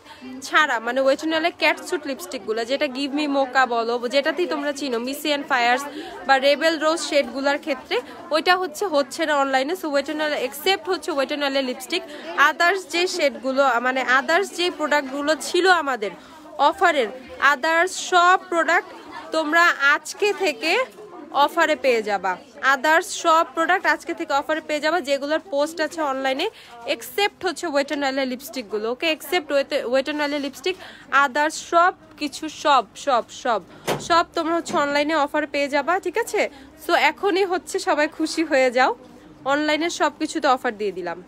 ছাড়া, মানে ওয়েট এন্ড অয়েলের ক্যাট স্যুট লিপস্টিকগুলো, যেটা গিভ মি মোকা বলো, যেটাতেই তোমরা চিনো, মিসি অ্যান্ড ফায়ার্স বা রেবেল রোজ শেডগুলোর ক্ষেত্রে ওইটা হচ্ছে না অনলাইনে। So wet and oil except হচ্ছে ওয়েট এন্ড অয়েলের লিপস্টিক, আদার্স যে শেডগুলো মানে আদার্স যে প্রোডাক্টগুলো ছিল আমাদের অফারের, আদার্স সব প্রোডাক্ট তোমরা আজকে থেকে অফারে পেয়ে যাবা। আদার্স সব প্রোডাক্ট আজকে থেকে অফারে পেয়ে যাবা, যেগুলোর পোস্ট আছে অনলাইনে, এক্সেপ্ট হচ্ছে ওয়েট এন্ড অয়েলের লিপস্টিকগুলো। ওকে, এক্সেপ্ট ওয়েট এন্ড অয়েলের লিপস্টিক, আদার্স সব কিছু সব সব সব সব তোমরা হচ্ছে অনলাইনে অফারে পেয়ে যাবা। ঠিক আছে, সো এখনই হচ্ছে সবাই খুশি হয়ে যাও, অনলাইনের সব কিছুতে অফার দিয়ে দিলাম।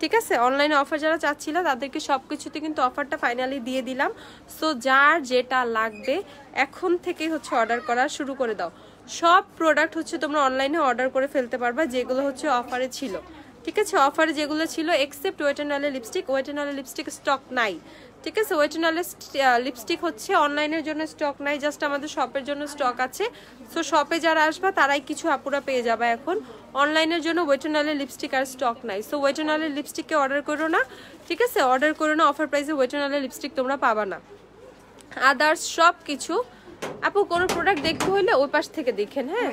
ঠিক আছে, অনলাইনে অফার যারা চাচ্ছিল তাদেরকে সব কিছুতে কিন্তু অফারটা ফাইনালি দিয়ে দিলাম। সো যার যেটা লাগবে এখন থেকেই হচ্ছে অর্ডার করা শুরু করে দাও। সব প্রোডাক্ট হচ্ছে তোমরা অনলাইনে অর্ডার করে ফেলতে পারবা যেগুলো হচ্ছে অফারে ছিল। ঠিক আছে, অফারে যেগুলো ছিল এক্সেপ্ট ওয়েট এন্ড অয়েলের লিপস্টিক, ওয়েট এন্ড অয়েলের লিপস্টিক স্টক নাই। ঠিক আছে, ওয়েট এন্ড অয়েলের লিপস্টিক হচ্ছে অনলাইনের জন্য স্টক নাই, জাস্ট আমাদের শপের জন্য স্টক আছে। সো শপে যারা আসবা তারাই কিছু আপুরা পেয়ে যাবে এখন, অনলাইনের জন্য ওয়েট এন্ড অয়েলের লিপস্টিক আর স্টক নাই। সো ওয়েট এন্ড অয়েলের লিপস্টিককে অর্ডার করো না। ঠিক আছে, অর্ডার করো না, অফার প্রাইসে ওয়েট এন্ড অয়েলের লিপস্টিক তোমরা পাবা না। আদার্স সব কিছু আপু কোনো প্রোডাক্ট দেখতে হইলে ওই পাশ থেকে দেখেন। হ্যাঁ,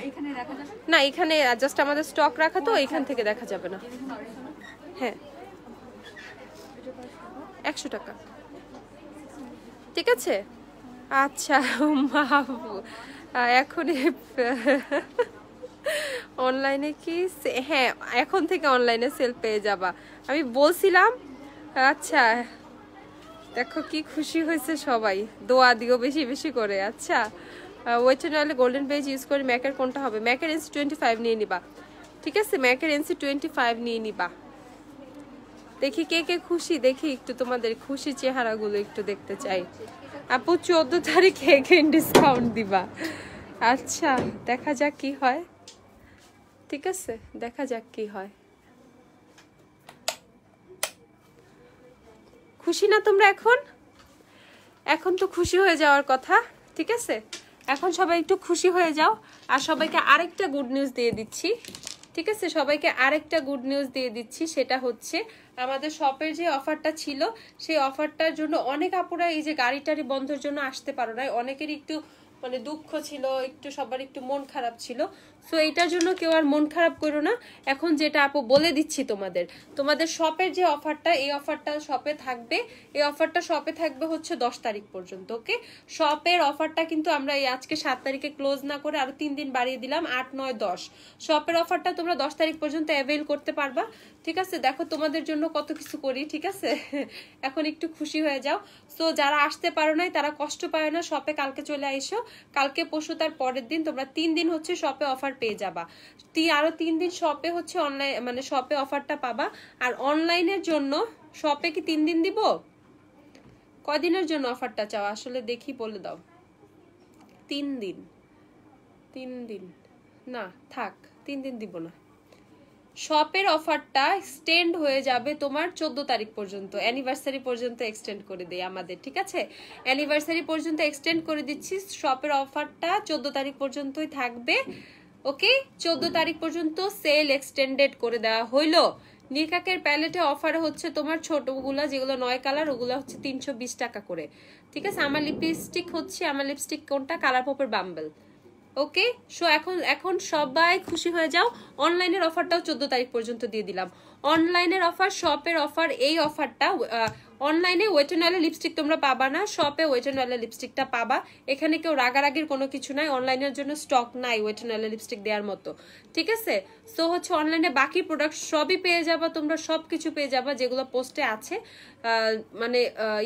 না এখানে জাস্ট আমাদের স্টক রাখা তো, এখান থেকে দেখা যাবে না। হ্যাঁ, 100 টাকা। ঠিক আছে, আচ্ছা এখন অনলাইনে কি, হ্যাঁ এখন থেকে অনলাইনে সেল পেয়ে যাবা, আমি বলছিলাম। আচ্ছা দেখো কি খুশি হয়েছে সবাই, দোয়া দিও বেশি বেশি করে। আচ্ছা, ওয়েট এন্ড অয়েলে গোল্ডেন পেজ ইউজ করি, ম্যাকের কোনটা হবে? ম্যাকের NC 25 নিয়ে নিবা। ঠিক আছে, ম্যাকের NC 25 নিয়ে নিবা। দেখি কে কে খুশি, দেখি একটু তোমাদের খুশি চেহারাগুলো একটু দেখতে চাই। আপু 14 তারিখে ডিসকাউন্ট দিবা? আচ্ছা দেখা যাক কি হয়। ঠিক আছে, দেখা যাক কি হয়। খুশি না তোমরা? এখন তো খুশি হয়ে যাওয়ার কথা। ঠিক আছে, এখন সবাই একটু খুশি হয়ে যাও। আর সবাইকে আরেকটা গুড নিউজ দিয়ে দিচ্ছি, ঠিক আছে, সবাইকে আরেকটা গুড নিউজ দিয়ে দিচ্ছি, সেটা হচ্ছে আমাদের শপের যে অফারটা ছিল সেই অফারটার জন্য অনেক আপুরা এই যে গাড়ি টাড়ি বন্ধের জন্য আসতে পারো না, অনেকেরই একটু মানে দুঃখ ছিল, একটু সবার একটু মন খারাপ ছিল। সো এইটার জন্য কেউ আর মন খারাপ করো না। এখন যেটা আপু বলে দিচ্ছি তোমাদের শপের যে অফারটা, এই অফারটা শপে থাকবে, এই অফারটা শপে থাকবে হচ্ছে 10 তারিখ পর্যন্ত। ওকে, শপের অফারটা কিন্তু আমরা এই আজকে 7 তারিখে ক্লোজ না করে আরো 3 দিন বাড়িয়ে দিলাম, 8, 9, 10। শপের অফারটা তোমরা 10 তারিখ পর্যন্ত অ্যাভেল করতে পারবা। ঠিক আছে, দেখো তোমাদের জন্য কত কিছু করি। ঠিক আছে, এখন একটু খুশি হয়ে যাও। সো যারা আসতে পারো নাই তারা কষ্ট পায় না, শপে কালকে চলে আইসো, কালকে পরশু তার পরের দিন তোমরা 3 দিন হচ্ছে শপে অফার পেয়ে যাবা। আরো 3 দিন শপে হচ্ছে অনলাইন মানে শপে অফারটা পাবা। আর অনলাইনের জন্য শপে কি 3 দিন দিব? কয়দিনের জন্য অফারটা চাও আসলে দেখি, বলে দাও। 3 দিন, 3 দিন না থাক, 3 দিন দিব না। শপের অফারটা এক্সটেন্ড হয়ে যাবে তোমার 14 তারিখ পর্যন্ত, অ্যানিভার্সারি পর্যন্ত এক্সটেন্ড করে দেই আমাদের। ঠিক আছে, অ্যানিভার্সারি পর্যন্ত এক্সটেন্ড করে দিচ্ছি। শপের অফারটা 14 তারিখ পর্যন্তই থাকবে। ওকে, 14 তারিখ পর্যন্ত সেল এক্সটেন্ডেড করে দেওয়া হইলো। নিকাকের প্যালেটে অফার হচ্ছে তোমার ছোটগুলা যেগুলো 9 কালার, ওগুলো হচ্ছে 320 টাকা করে। ঠিক আছে, আমার লিপস্টিক কোনটা? কালার পপের বাম্বল। ওকে, সো এখন সবাই খুশি হয়ে যাও। অনলাইনের অফারটাও 14 তারিখ পর্যন্ত দিয়ে দিলাম। অনলাইনের অফার, শপের অফার, এই অফারটা অনলাইনে ওয়েট এন্ড ওয়াইল্ডের লিপস্টিক তোমরা পাবা না, শপে ওয়েট এন্ড ওয়াইল্ডের লিপস্টিকটা পাবা। এখানে কেউ রাগারাগির কোনো কিছু নাই, অনলাইনের জন্য স্টক নাই ওয়েট এন্ড ওয়াইল্ডের লিপস্টিক দেওয়ার মতো। ঠিক আছে, সো হচ্ছে অনলাইনে বাকি প্রোডাক্ট সবই পেয়ে যাবা তোমরা, সবকিছু পেয়ে যাবা যেগুলো পোস্টে আছে, মানে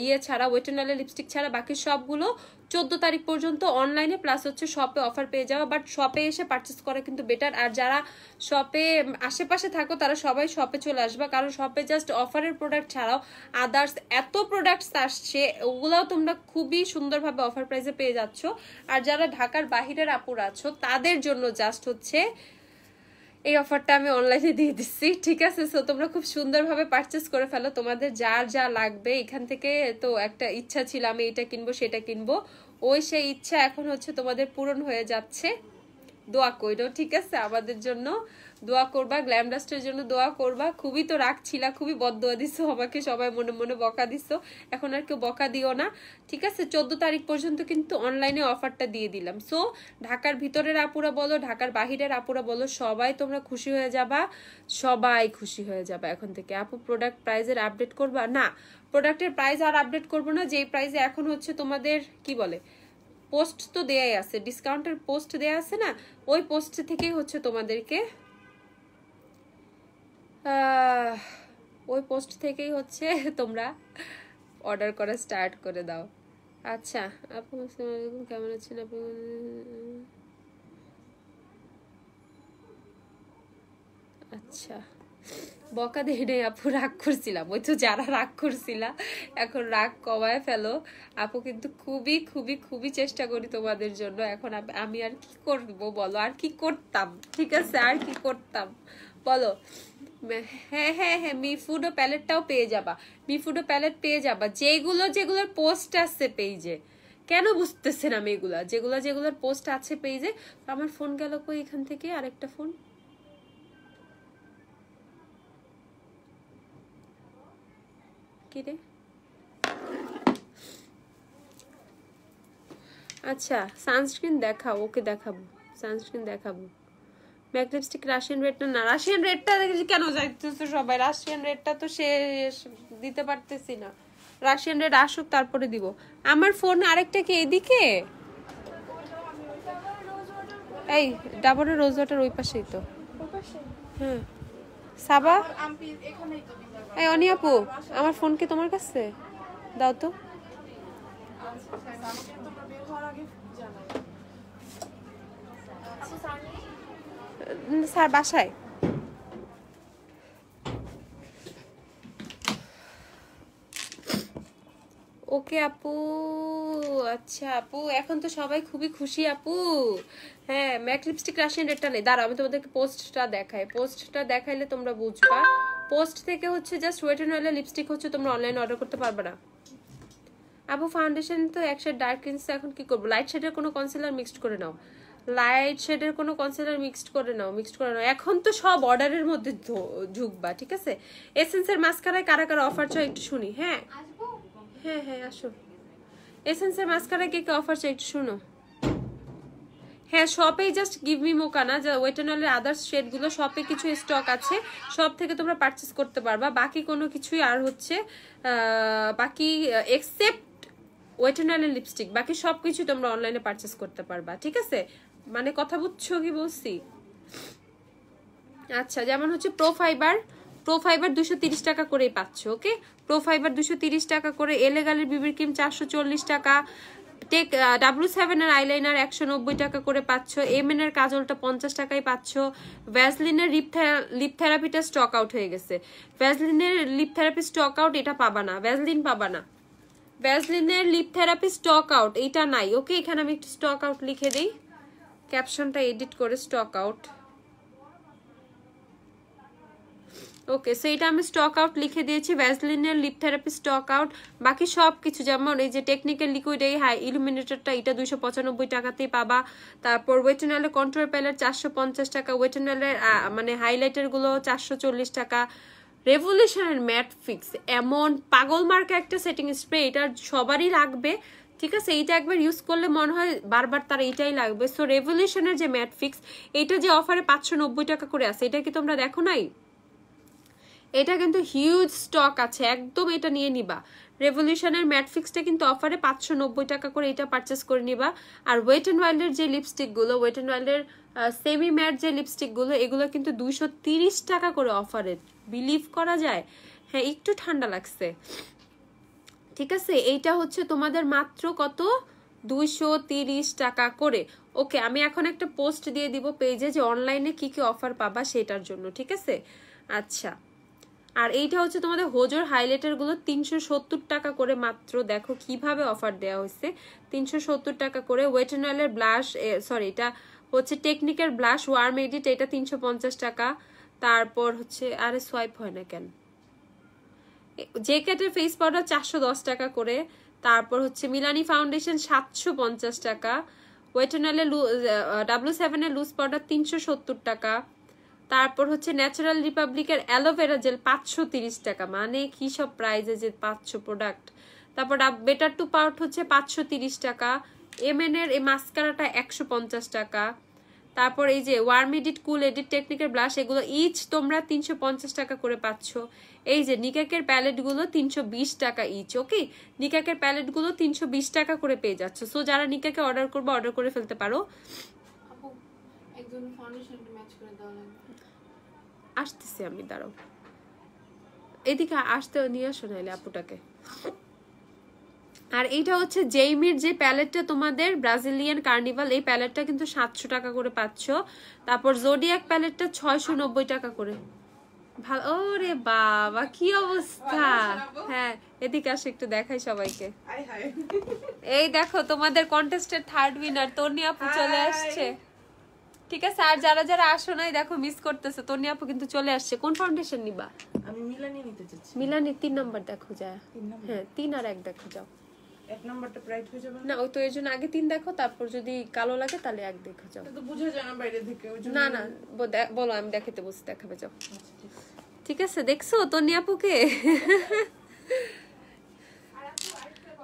ইয়ে ছাড়া, ওয়েট এন্ড ওয়াইল্ডের লিপস্টিক ছাড়া বাকি সবগুলো 14 তারিখ পর্যন্ত অনলাইনে প্লাস হচ্ছে শপে অফার পেয়ে যাওয়া। বাট শপে এসে পারচেস করা কিন্তু বেটার। আর যারা শপে আশেপাশে থাকো তারা সবাই শপে চলে আসবা, কারণ শপে জাস্ট অফারের প্রোডাক্ট ছাড়াও আদার্স এত প্রোডাক্টস আসছে, ওগুলাও তোমরা খুবই সুন্দরভাবে অফার প্রাইসে পেয়ে যাচ্ছ। আর যারা ঢাকার বাহিরের আপুর আছো তাদের জন্য জাস্ট হচ্ছে এই অফারটা আমি অনলাইনে দিয়ে দিচ্ছি। ঠিক আছে, সো তোমরা খুব সুন্দরভাবে পারচেস করে ফেলো তোমাদের যার যা লাগবে। এখান থেকে তো একটা ইচ্ছা ছিল আমি এটা কিনবো সেটা কিনবো, ওই সেই ইচ্ছা এখন হচ্ছে তোমাদের পূরণ হয়ে যাচ্ছে। দোয়া কইরো, ঠিক আছে, আমাদের জন্য দোয়া করবা, গ্ল্যাম ডাস্টের জন্য দোয়া করবা। খুবই তো রাখছিলা, খুবই বদদোয়া দিছো আমাকে, সবাই মনে মনে বকা দিছো, এখন আর কেউ বকা দিও না। ঠিক আছে, 14 তারিখ পর্যন্ত কিন্তু অনলাইনে অফারটা দিয়ে দিলাম। সো ঢাকার ভিতরের আপুরা বলো, ঢাকার বাহিরের আপুরা বলো, সবাই তোমরা খুশি হয়ে যাবা, সবাই খুশি হয়ে যাবা এখন থেকে। আপু প্রোডাক্ট প্রাইসের আপডেট করবা? না, প্রোডাক্টের প্রাইস আর আপডেট করবো না, যেই প্রাইসে এখন হচ্ছে তোমাদের কি বলে পোস্ট তো দেয়াই আছে, ডিসকাউন্টের পোস্ট দেয়া আছে না, ওই পোস্ট থেকেই হচ্ছে তোমাদেরকে ওই পোস্ট থেকেই হচ্ছে তোমরা অর্ডার করা স্টার্ট করে দাও। আচ্ছা আপু, আসসালামু আলাইকুম, কেমন আছেন আপু? আচ্ছা, বকা দিয়ে নেই আপু, রাগ করছিলাম, ওই তো যারা রাগ করছিলা এখন রাগ কমায় ফেলো। আপু কিন্তু খুবই খুবই খুবই চেষ্টা করি তোমাদের জন্য। এখন আমি আর কি করবো বলো, আর কি করতাম? ঠিক আছে, আর কি করতাম বলো? হ্যাঁ হ্যাঁ হ্যাঁ, মিফুডো প্যালেটটাও পেয়ে যাবা, মিফুডো প্যালেট পেয়ে যাবা, যেগুলোর পোস্ট আছে পেজে। কেন বুঝতেছেন আমি এগুলা, যেগুলোর পোস্ট আছে পেজে। আমার ফোন গেল কই এখান থেকে, আরেকটা ফোন। কি রে? আচ্ছা সানস্ক্রিন দেখাও, ওকে দেখাবো, সানস্ক্রিন দেখাবো। ম্যাক লিপস্টিক রাশিয়ান রেডটা না, রাশিয়ান রেডটা কেন যাইতেছে সবাই? রাশিয়ান রেডটা তো শেষ, দিতে পারতেছি না। রাশিয়ান রেড আসুক তারপরে দিব। আমার ফোন আরেকটা কি এদিকে? এই ডাবরের রোজ ওয়াটার ওই পাশেই তো। হ্যাঁ সাবা, এই অনি আপু, আমার ফোন কি তোমার কাছে? দাও তো। স্যার বাসায়। ওকে আপু, আচ্ছা আপু, এখন তো সবাই খুবই খুশি আপু। হ্যাঁ ম্যাক লিপস্টিক রাশিয়ান রেডটা নেই, দাঁড়াও আমি তোমাদেরকে পোস্টটা দেখাই। পোস্টটা দেখাইলে তোমরা বুঝবা। পোস্ট থেকে হচ্ছে জাস্ট ওয়েট এন্ড ওয়াইল্ডের লিপস্টিক হচ্ছে তোমরা অনলাইনে অর্ডার করতে পারবে না। আপু ফাউন্ডেশন তো এক শেড ডার্ক কিনছে, এখন কি করবো? লাইট শেডের কোনো কনসিলার মিক্সড করে নাও, লাইট শেডের কোনো কনসিলার মিক্সড করে নাও, এখন তো সব অর্ডারের মধ্যে ঢুকবা, ঠিক আছে? এসেন্সের মাস্কারায় কারা কারা অফার চাই একটু শুনি। হ্যাঁ হ্যাঁ হ্যাঁ আসো। এসেন্সের মাস্কারায় কে কে অফার চাই একটু শুনো। হ্যাঁ শপেই জাস্ট গিভ মি মোকানা, যা ওয়েট এন্ড ওয়াইল্ডের আদার্স শেডগুলো শপে কিছু স্টক আছে, সব থেকে তোমরা পারচেস করতে পারবা। বাকি কোনো কিছুই আর হচ্ছে বাকি এক্সেপ্ট ওয়েট এন্ড ওয়াইল্ডের লিপস্টিক, বাকি সব কিছু তোমরা অনলাইনে পারচেস করতে পারবা, ঠিক আছে? মানে কথা বুঝছো কি বলছি? আচ্ছা যেমন হচ্ছে প্রো ফাইবার 230 টাকা করেই পাচ্ছ, ওকে? প্রো ফাইবার 230 টাকা করে, এলেগালের বিবির ক্রিম 440 টাকা, টেক W7 এর আইলাইনার 190 টাকা করে পাচ্ছ, এমএন এর কাজলটা 50 টাকায় পাচ্ছ। ভ্যাসলিনের লিপ থেরাপিটা স্টক আউট হয়ে গেছে, ভ্যাসলিনের লিপ থেরাপি স্টক আউট, এটা পাবা না, ভ্যাসলিন পাবা না, ভ্যাসলিনের লিপ থেরাপি স্টক আউট, এটা নাই, ওকে? এখানে আমি একটু স্টক আউট লিখে দিই, ক্যাপশনটা এডিট করে স্টক আউট, ওকে? সো এটা আমি স্টক আউট লিখে দিয়েছি, ভ্যাসলিনের লিপ থেরাপি স্টক আউট। বাকি সব কিছু যেমন এই যে টেকনিক্যাল লিকুইড এই হাই ইলুমিনেটরটা, এটা 295 টাকাতেই পাবা। তারপর ওয়েট এন্ড ওয়াইল্ডের কন্ট্রোল প্যালেট 450 টাকা, ওয়েট এন্ড ওয়াইল্ডের মানে হাইলাইটার গুলো 440 টাকা। রেভলিউশনের ম্যাট ফিক্স এমন পাগল মার্কা একটা সেটিং স্প্রে, এটা সবারই লাগবে, ঠিক আছে? এইটা একবার ইউজ করলে মনে হয় বারবার তার এইটাই লাগবে। সো রেভলিউশনের যে ম্যাট ফিক্স, এটা যে অফারে 590 টাকা করে আছে, এটা কি তোমরা দেখো নাই? এটা কিন্তু হিউজ স্টক আছে, একদম এটা নিয়ে নিবা। রেভলিউশনের ম্যাট ফিক্সটা কিন্তু অফারে 590 টাকা করে, এটা পারচেস করে নিবা। আর ওয়েট এন্ড ওয়াইল্ডের যে লিপস্টিকগুলো, ওয়েট এন্ড ওয়াইল্ডের সেমি ম্যাট যে লিপস্টিকগুলো, এগুলো কিন্তু 230 টাকা করে অফারে, বিলিভ করা যায়? হ্যাঁ একটু ঠান্ডা লাগছে, ঠিক আছে? এইটা হচ্ছে তোমাদের মাত্র কত, 230 টাকা করে, ওকে? আমি এখন একটা পোস্ট দিয়ে দিব পেজে যে অনলাইনে কি কি অফার পাবা সেটার জন্য, ঠিক আছে? আচ্ছা আর এইটা হচ্ছে তোমাদের হোজোর হাইলাইটার গুলো 370 টাকা করে মাত্র, দেখো কিভাবে অফার দেওয়া হয়েছে, 370 টাকা করে। ওয়েট এন্ড ওয়াইল্ডের ব্লাশ, সরি এটা হচ্ছে টেকনিকের ব্লাশ ওয়ার্ম এডিট, এটা 350 টাকা। তারপর হচ্ছে আরে সোয়াইপ হয় না কেন, জেকেটের ফেস পাউডার 410 টাকা করে। তারপর হচ্ছে মিলানি ফাউন্ডেশন 750 টাকা, ওয়েট এন্ড ওয়াইল্ডের W7 এর লুজ পাউডার 370 টাকা। তারপর হচ্ছে ন্যাচারাল রিপাবলিকের অ্যালোভেরা জেল 530 টাকা, মানে কি সব প্রাইজে যে 500 প্রোডাক্ট। তারপর বেটার টু পাউট হচ্ছে 530 টাকা, এমএন এর এই মাস্কারাটা 150 টাকা। তারপর এই যে ওয়ার্ম এডিট, কুল এডিট, টেকনিকের ব্লাশ, এগুলো ইচ তোমরা 350 টাকা করে পাচ্ছ। এই যে নিকাকের প্যালেট গুলো 320 টাকা ইচ, ওকে? নিকাকের প্যালেট গুলো 320 টাকা করে পেয়ে যাচ্ছ। সো যারা নিকাকে অর্ডার করবে অর্ডার করে ফেলতে পারো। আসতেছি আমি, দাঁড়াও, এদিকে আসতে নিয়ে আসো নাইলে আপুটাকে। আর এইটা হচ্ছে জেইমির যে প্যালেটটা তোমাদের ব্রাজিলিয়ান কার্নিভাল, এই প্যালেটটা কিন্তু 700 টাকা করে পাচ্ছ। তারপর জোডিয়াক প্যালেটটা 690 টাকা করে। ভালো, ওরে বাবা কি অবস্থা! হ্যাঁ এদিকে আসো একটু দেখাই সবাইকে। এই দেখো তোমাদের কন্টেস্টের থার্ড উইনার তনি আপু চলে আসছে, ঠিক আছে? আর যারা যারা আসো নাই দেখো মিস করতেছে, তনি আপু কিন্তু চলে আসছে। কোন ফাউন্ডেশন নিবা? আমি মিলানি নিতে চাচ্ছি। মিলানি 3 নাম্বার দেখো যায়, হ্যাঁ 3 আর 1 দেখো যাও। 1 নাম্বারটা ব্রাইট হয়ে যাবে না, ওই তো এর জন্য আগে 3 দেখো, তারপর যদি কালো লাগে তাহলে 1 দেখো যাও। তো বোঝা যায় না বাইরে থেকে, ওই জন্য। না না বলো, আমি দেখাতে বসে দেখাবে যাও। ঠিক আছে দেখছো তনি আপুকে?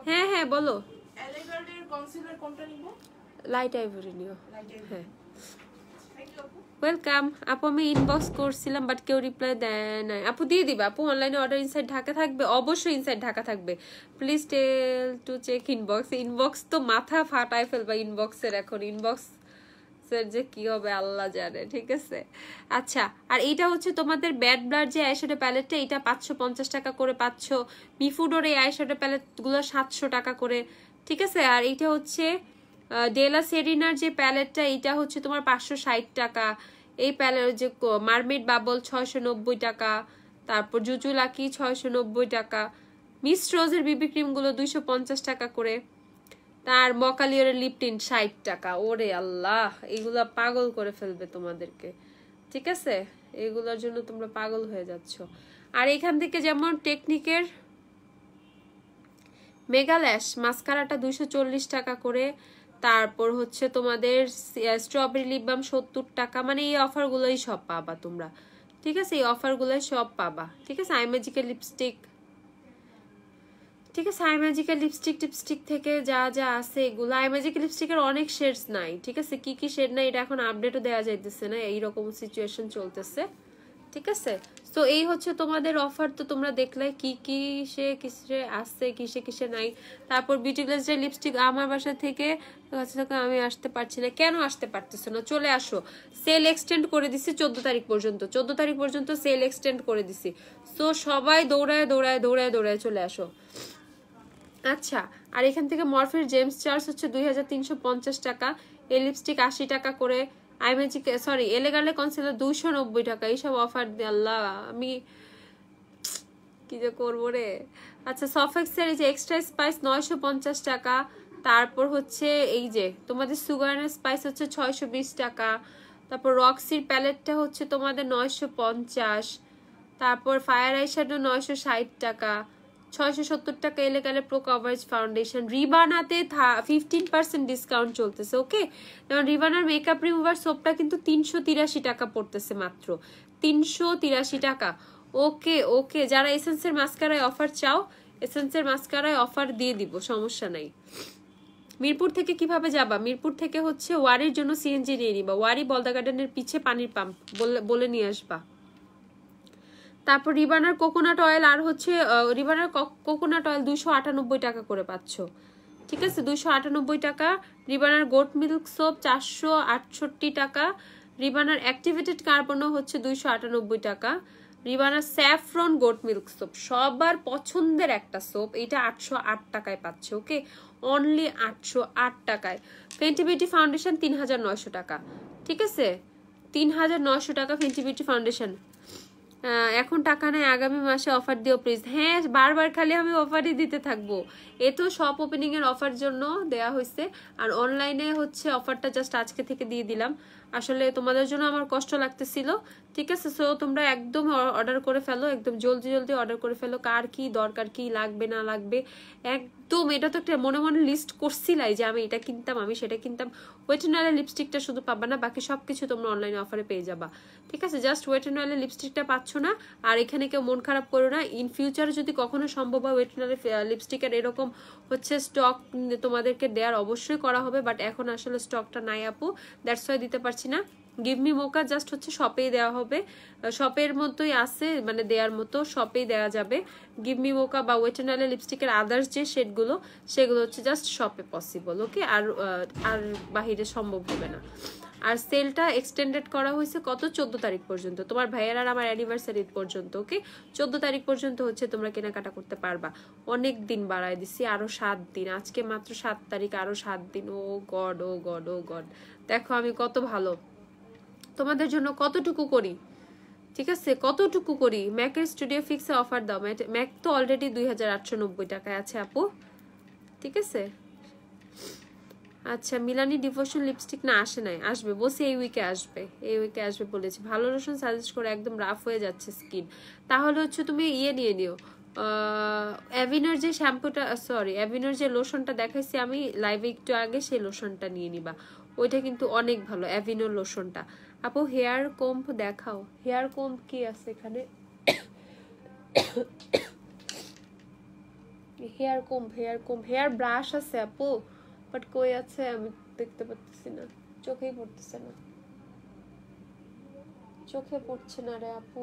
হ্যাঁ হ্যাঁ বলো। এলিগার্ডের কনসিলার কোনটা নিব? লাইট আইভরি নিও। হ্যাঁ ওয়েলকাম আপু, আমি ইনবক্স করছিলাম বাট কেউ রিপ্লাই দেয় নাই। আপু দিয়ে দিবা আপু, অনলাইনে অর্ডার ইনসাইড ঢাকা থাকবে, অবশ্যই ইনসাইড ঢাকা থাকবে। Please tell to check inbox. Inbox তো মাথা ফাটায় ফেলবা ইনবক্সের, এখন ইনবক্স যে কি হবে আল্লাহ জানে, ঠিক আছে? আচ্ছা আর এইটা হচ্ছে তোমাদের ব্যাড ব্লাড যে আইশ্যাডো প্যালেটটা, এটা 550 টাকা করে পাচ্ছ। মিফুডোর এই আইশ্যাডো প্যালেট গুলো 700 টাকা করে, ঠিক আছে? আর এইটা হচ্ছে ডেলা সেরিনার যে প্যালেটটা, এটা হচ্ছে তোমার 560 টাকা। এই প্যালেট যে মারমেড বাবল 690 টাকা। তারপর জুজু লাকি 690 টাকা। মিস রোজের বিবি ক্রিম গুলো 250 টাকা করে। তার মকালিয়রের লিপটিন 60 টাকা। ওরে আল্লাহ, এগুলা পাগল করে ফেলবে তোমাদেরকে, ঠিক আছে? এগুলোর জন্য তোমরা পাগল হয়ে যাচ্ছ। আর এখান থেকে যেমন টেকনিকের মেগাল্যাশ মাস্কারাটা 240 টাকা করে। তারপর হচ্ছে তোমাদের স্ট্রবেরি লিপ বাম 70 টাকা, মানে এই অফারগুলোই সব পাবা তোমরা, ঠিক আছে? এই অফারগুলোই সব পাবা, ঠিক আছে? আই ম্যাজিকের লিপস্টিক, ঠিক আছে? আই ম্যাজিকের লিপস্টিক থেকে যা যা আছে এগুলো, আই ম্যাজিকের লিপস্টিকের অনেক শেডস নাই, ঠিক আছে? কি কি শেড নাই এটা এখন আপডেটও দেওয়া যাইতেছে না, এইরকম সিচুয়েশন চলতেছে, ঠিক আছে? তো এই হচ্ছে তোমাদের অফার। তো তোমরা দেখলে কি কি কিসে আসছে, কিসে নাই। তারপর বিউটি গ্লেজের লিপস্টিক আমার বাসা থেকে আমি আসতে পারছি না। কেন আসতে পারতেছো না? চলে আসো, সেল এক্সটেন্ড করে দিছি 14 তারিখ পর্যন্ত, 14 তারিখ পর্যন্ত সেল এক্সটেন্ড করে দিছি। তো সবাই দৌড়ায় চলে আসো। আচ্ছা, আর এখান থেকে মরফির জেমস চার্জ হচ্ছে 2350 টাকা, এই লিপস্টিক 80 টাকা করে, আই ম্যাজিক সরি এলেগালে কনসিলার 290 টাকা। এইসব অফার দিয়ে আল্লাহ আমি কি যে করবো রে। আচ্ছা, সফেক্সের এই যে এক্সট্রা স্পাইস 950 টাকা, তারপর হচ্ছে এই যে তোমাদের সুগারের স্পাইস হচ্ছে 620 টাকা, তারপর রক্সির প্যালেটটা হচ্ছে তোমাদের 950, তারপর ফায়ার আইশ্যাডো 960 টাকা, 670 টাকা এলেগালে প্রো কভারেজ ফাউন্ডেশন। রিবানাতে 15% ডিসকাউন্ট চলতেছে, ওকে? যেমন রিবানার মেকআপ রিমুভার সোপটা কিন্তু 383 টাকা পড়তেছে, মাত্র 383 টাকা। ওকে, যারা এসেন্সের মাস্কারায় অফার চাও, এসেন্সের মাস্কারায় অফার দিয়ে দিব, সমস্যা নাই। মিরপুর থেকে কিভাবে যাবা? মিরপুর থেকে হচ্ছে ওয়ারির জন্য সিএনজি নিয়ে নিবা, ওয়ারি বলদা গার্ডেনের পিছে পানির পাম্প বলে নিয়ে আসবা। তারপর রিবানার কোকোনাট অয়েল, আর হচ্ছে রিবানার কোকোনাট অয়েল 298 টাকা করে পাচ্ছ, ঠিক আছে? 298 টাকা। রিবানার গোট মিল্ক সোপ 468 টাকা, রিবানার অ্যাক্টিভেটেড কার্বনও হচ্ছে 298 টাকা, রিবানার স্যাফরন গোট মিল্ক সোপ সবার পছন্দের একটা সোপ, এটা 808 টাকায় পাচ্ছে, ওকে? অনলি 808 টাকায়। ফেন্টি বিউটি ফাউন্ডেশন 3900 টাকা, ঠিক আছে? 3900 টাকা ফেন্টি বিউটি ফাউন্ডেশন। এখন টাকা নেই, আগামী মাসে অফার দিও প্লিজ। হ্যাঁ, বারবার খালি আমি অফারই দিতে থাকবো। এ তো শপ ওপেনিং এর অফার জন্য দেয়া হয়েছে, আর অনলাইনে হচ্ছে অফারটা জাস্ট আজকে থেকে দিয়ে দিলাম। আসলে তোমাদের জন্য আমার কষ্ট লাগতেছিল, ঠিক আছে? সো তোমরা একদম অর্ডার করে ফেলো, একদম জলদি অর্ডার করে ফেলো। কার কি দরকার, কি লাগবে না লাগবে একদম, এটা তো একটা মনে মনে লিস্ট করছিলাই যে আমি এটা কিনতাম, আমি সেটা কিনতাম। ওয়েট এন্ড অয়েলের লিপস্টিকটা শুধু পাবা না, বাকি সবকিছু তোমরা অনলাইনে অফারে পেয়ে যাবা, ঠিক আছে? জাস্ট ওয়েট এন্ড অয়েলের লিপস্টিকটা পাচ্ছ না। আর এখানে কেউ মন খারাপ করো না, ইন ফিউচারে যদি কখনো সম্ভব হয় ওয়েট এন্ড অয়েলের লিপস্টিকের এরকম হচ্ছে স্টক তোমাদেরকে দেওয়ার অবশ্যই করা হবে, বাট এখন আসলে স্টকটা নাই আপু, দ্যাটস ওয়াই দিতে পারছি না। গিভ মি মোকা জাস্ট হচ্ছে শপেই দেওয়া হবে, শপের মতোই আছে, মানে দেওয়ার মতো শপেই দেওয়া যাবে। গিভ মি মোকা বা ওয়েট এন্ড অয়েলের লিপস্টিকের আদার্স যে শেডগুলো, সেগুলো হচ্ছে জাস্ট শপে পসিবল, ওকে? আর বাহিরে সম্ভব হবে না। আর সেলটা এক্সটেন্ডেড করা হয়েছে কত? 14 তারিখ পর্যন্ত, তোমার ভাইয়ের আর আমার অ্যানিভার্সারি পর্যন্ত, ওকে? 14 তারিখ পর্যন্ত হচ্ছে তোমরা কেনাকাটা করতে পারবা। অনেক দিন বাড়ায় দিছি, আরো 7 দিন, আজকে মাত্র 7 তারিখ, আরো 7 দিন। ও গড, দেখো আমি কত ভালো তোমাদের জন্য, কতটুকু করি, ঠিক আছে? কতটুকু করি। ম্যাকের স্টুডিও ফিক্সে অফার দাও। ম্যাক তো অলরেডি 2890 টাকায় আছে আপু, ঠিক আছে? আচ্ছা, মিলানি ডিভোশন লিপস্টিক না আসে নাই, আসবে বলছি এই উইকে আসবে বলেছি। ভালো লোশন সাজেস্ট করে, একদম রাফ হয়ে যাচ্ছে স্কিন, তাহলে হচ্ছে তুমি নিয়ে নিও অ্যাভিনোর যে শ্যাম্পুটা, সরি অ্যাভিনোর যে লোশনটা দেখাইছি আমি লাইভে একটু আগে, সেই লোশনটা নিয়ে নিবা, ওইটা কিন্তু অনেক ভালো অ্যাভিনোর লোশনটা। আপু হেয়ার কোম্ব দেখাও। হেয়ার কোম্ব কি আছে এখানে? হেয়ার ব্রাশ আছে আপু, বাট কই আছে আমি দেখতে পাচ্ছি না, চোখেই পড়তেছে না, চোখে পড়ছে না রে আপু।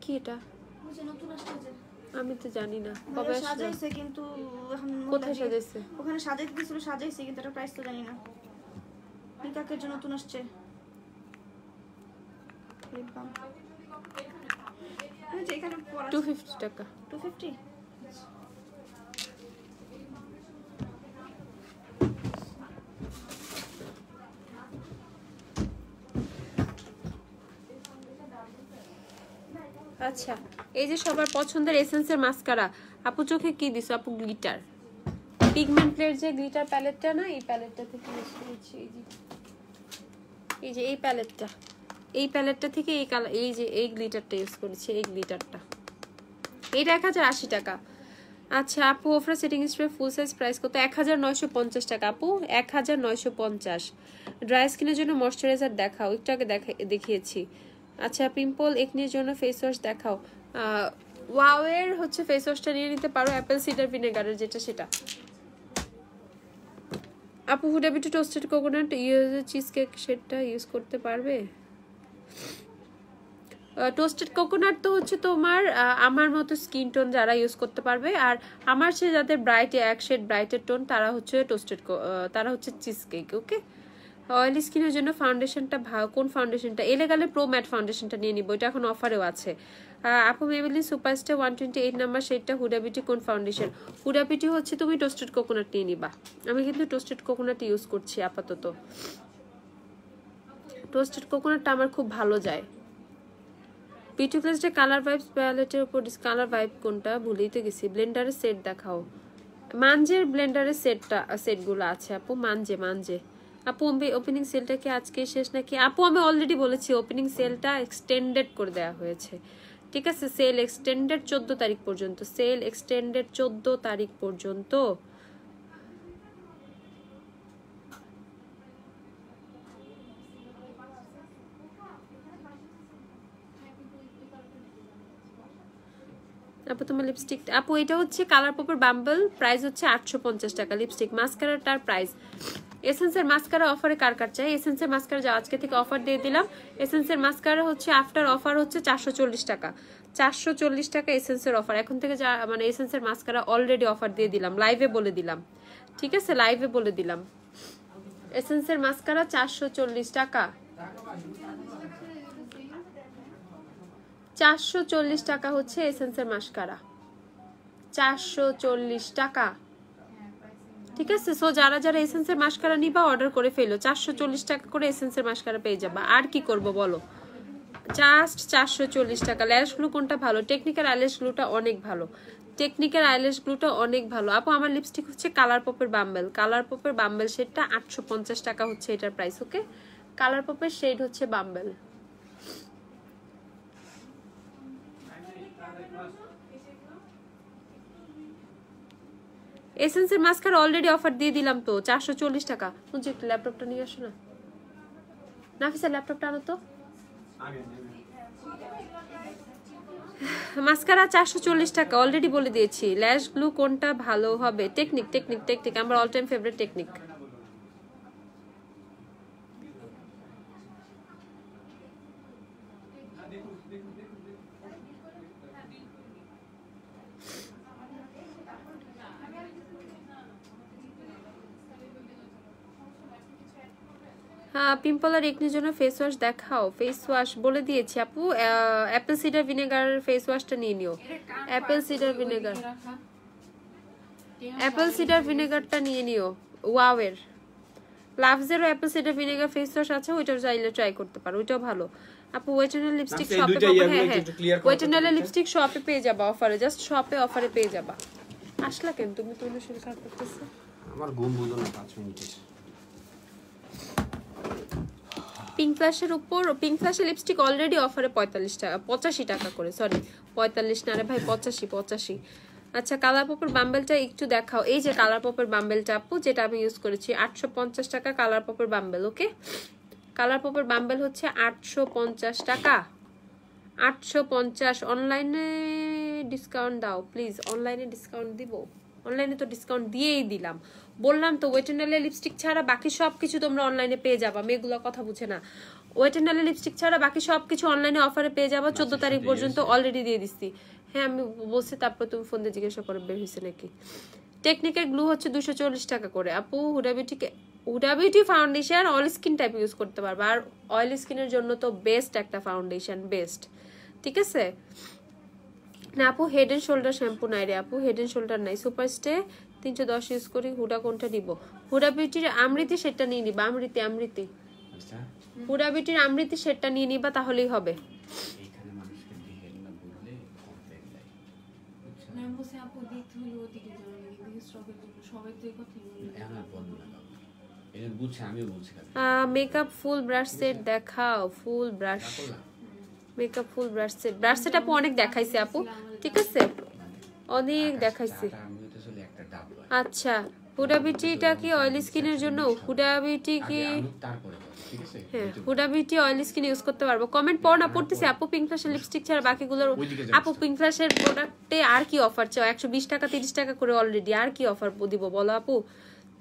কি এটা? আমি তো জানি না কবে সাজাইছে, কিন্তু কোথায় সাজাইছে? ওখানে সাজাইতে দিছিল, সাজাইছে, কিন্তু এটা প্রাইস তো জানি না। নিকাকের জন্য নতুন আসছে লিপ বাম, এখানে 250 টাকা। 250। আচ্ছা, এই যে সবার পছন্দের এসেন্সের মাস্কারা। আপু চোখে কি দিছো? আপু গ্লিটার, পিগমেন্টের যে গ্লিটার প্যালেটটা না, এই প্যালেটটা থেকে নিয়েছি। এই যে এই প্যালেটটা থেকে এই কালার, এই যে এই গ্লিটারটা ইউজ করেছি, এই গ্লিটারটা। এটা 1080 টাকা, আচ্ছা আপু অফার সেটিং স্প্রে ফুল সাইজ প্রাইস কত? 1950 টাকা আপু, 1950। ড্রাই স্কিনের জন্য ময়শ্চারাইজার দেখাও, একটু আগে দেখিয়েছি। আচ্ছা পিম্পল একনির জন্য ফেস ওয়াশ দেখাও। ওয়াও এর হচ্ছে ফেস ওয়াশটা নিয়ে নিতে পারো, অ্যাপেল সিডার ভিনেগারের যেটা সেটা। আপু Hooda beauty toasted coconut cheese cake সেটটা ইউজ করতে পারবে? টোস্টেড কোকোনাট তো হচ্ছে তোমার আমার মতো স্কিন টোন যারা ইউজ করতে পারবে, আর আমার সে যাদের ব্রাইট এক শেড ব্রাইটের টোন তারা হচ্ছে তারা হচ্ছে চিজ কেক। ওকে, অয়েলি স্কিনের জন্য ফাউন্ডেশনটা কোন ফাউন্ডেশনটা? এলেগালে প্রো ম্যাট ফাউন্ডেশনটা নিয়ে নিব, এটা এখন অফারেও আছে। আপু মেবেলিন সুপারস্টার 128 নাম্বার শেডটা হুডা বিউটি কোন ফাউন্ডেশন? হুডা বিউটি হচ্ছে তুমি টোস্টেড কোকোনাট নিয়ে নিবা, আমি কিন্তু টোস্টেড কোকোনাট ইউজ করছি আপাতত। টোস্টেড কোকোনাটটা আমার খুব ভালো যায়। বিউটি প্লাসে কালার ভাইবস প্যালেটের উপর কালার ভাইব কোনটা ভুলেই তো গেছি। ব্লেন্ডারের সেট দেখাও। মানজের ব্লেন্ডারের সেটগুলো আছে আপু, মানজে। আপু ওপেনিং সেলটা কি আজকে শেষ নাকি? আপু আমি অলরেডি বলেছি ওপেনিং সেলটা এক্সটেন্ডেড করে দেওয়া হয়েছে, ঠিক আছে? সেল এক্সটেন্ডেড 14 তারিখ পর্যন্ত, সেল এক্সটেন্ডেড 14 তারিখ পর্যন্ত। আপু তোমার লিপস্টিক, আপু এটা হচ্ছে কালার পপের বাম্বল, প্রাইস হচ্ছে 850 টাকা। লিপস্টিক মাস্কারাটার প্রাইস, এসেন্সের মাস্কারা অফারে কার কার চাই? এসেন্সের মাস্কারা যা আজকে থেকে অফার দিয়ে দিলাম। এসেন্সের মাস্কারা হচ্ছে আফটার অফার হচ্ছে 440 টাকা, 440 টাকা এসেন্সের অফার এখন থেকে। যা মানে এসেন্সের মাস্কারা অলরেডি অফার দিয়ে দিলাম, লাইভে বলে দিলাম, ঠিক আছে? লাইভে বলে দিলাম এসেন্সের মাস্কারা 440 টাকা, 440 টাকা হচ্ছে এসেন্সের মাস্কারা, 440 টাকা, ঠিক আছে? সো যারা যারা এসেন্সের মাস্কারা নিবা অর্ডার করে ফেলো, 440 টাকা করে এসেন্সের মাস্কারা পেয়ে যাবা। আর কি করব বলো, জাস্ট 440 টাকা। ল্যাশ গ্লু কোনটা ভালো? টেকনিক্যাল আইল্যাশ গ্লুটা অনেক ভালো, টেকনিক্যাল আইল্যাশ গ্লুটা অনেক ভালো। আপু আমার লিপস্টিক হচ্ছে কালার পপের বাম্বেল, কালার পপের বাম্বেল শেডটা 850 টাকা হচ্ছে এটার প্রাইস। ওকে, কালার পপের শেড হচ্ছে বাম্বেল। এসেন্সের মাস্কারা অলরেডি অফার দিয়ে দিলাম তো, 440 টাকা। মুঝে একটু ল্যাপটপটা নিয়ে আসো না, নাফিসা ল্যাপটপটা আনো তো। মাস্কারা 440 টাকা অলরেডি বলে দিয়েছি। ল্যাশ গ্লু কোনটা ভালো হবে? টেকনিক আমার all time favourite technique. Pimple আর একনির জন্য ফেস ওয়াশ দেখাও। ফেস ওয়াশ বলে দিয়েছি আপু, অ্যাপেল সিডার ভিনেগার ফেস ওয়াশটা নিয়ে নিও। অ্যাপেল সিডার ভিনেগারটা নিয়ে নিও। ওয়াওয়ের লাভজেরও apple cider vinegar face wash আছে, ওইটাও চাইলে ট্রাই করতে পারো, ওইটাও ভালো। আপু ওয়েটেনাল লিপস্টিক শপে পাবো? হ্যাঁ ওয়েটেনাল লিপস্টিক শপে পেয়ে যাবা অফারে, জাস্ট শপে অফারে পেয়ে যাবা। আসলা কেন তুমি? তোমার শরীর খারাপ করতেছে? আমার ঘুম বুঝো না 5 মিনিট। পিঙ্ক ফ্ল্যাশের উপর, পিঙ্ক ফ্ল্যাশের লিপস্টিক অলরেডি অফারে 45 টাকা, 85 টাকা করে, সরি 45 না রে ভাই, 85। আচ্ছা কালার পপের বাম্বেলটা একটু দেখাও। এই যে কালার পপের বাম্বেলটা আপু, যেটা আমি ইউজ করেছি, 850 টাকা কালার পপের বাম্বেল। ওকে, কালার পপের বাম্বেল হচ্ছে 850 টাকা, 850। অনলাইনে ডিসকাউন্ট দাও প্লিজ, অনলাইনে ডিসকাউন্ট দিব? অনলাইনে তো ডিসকাউন্ট দিয়েই দিলাম, বললাম তো ওয়েটেনালের লিপস্টিক ছাড়া বাকি সবকিছু তোমরা অনলাইনে পেয়ে যাবা। মেয়েগুলো কথা বুঝে না, ওয়েটেনালের লিপস্টিক ছাড়া বাকি সবকিছু অনলাইনে অফারে পেয়ে যাবা 14 তারিখ পর্যন্ত, অলরেডি দিয়ে দিচ্ছি। হ্যাঁ আমি বলছি, তারপর তুমি ফোন দিয়ে জিজ্ঞাসা করে বের হয়েছে নাকি। টেকনিকের গ্লু হচ্ছে 240 টাকা করে আপু। Hooda beauty foundation all skin type use করতে পারবে, আর অয়েল স্কিনের জন্য তো বেস্ট একটা ফাউন্ডেশন, বেস্ট, ঠিক আছে? না আপু হেড এন্ড শোল্ডার শ্যাম্পু নাই রে আপু, হেড এন্ড শোল্ডার নাই। সুপারস্টে 310 ইউজ করি। হুডা কোনটা নিব? হুডা বিউটির আমৃতি সেটটা নিয়ে নিবা, আমৃতি আচ্ছা হুডা বিউটির আমৃতি সেটটা নিয়ে নিবা, তাহলেই হবে। এখানে মানুষকে দেখে না বুঝলে কমপ্লেন দেয়। না বসে আপু দেখতে হলো ওদিকে যাওয়া লাগে, দেখি স্টকের জন্য সবাই তো এই কথাই বলে। আমার বল না এটা বুঝছে, আমিও বুঝছি। মেকআপ ফুল ব্রাশ সেট দেখাও। ফুল ব্রাশ মেকআপ ফুল ব্রাশ সেট আপু অনেক দেখাইছে আপু, ঠিক আছে? অনেক দেখাইছি। আমি তো চলে একটা ডাব আচ্ছা হুডা বিউটিটা কি অয়েলি স্কিনের জন্য? হুডা বিউটি কি তারপরে ঠিক আছে হ্যাঁ Hooda beauty oily skin use করতে পারবো? কমেন্ট পড় না, পড়তেছি। আপু পিঙ্ক ফ্ল্যাশের লিপস্টিক ছাড়া বাকিগুলোর, আপু পিঙ্ক ফ্ল্যাশের প্রোডাক্টে আর কি অফার চাও? 120 টাকা 30 টাকা করে অলরেডি, আর কি অফার দিব বলো আপু?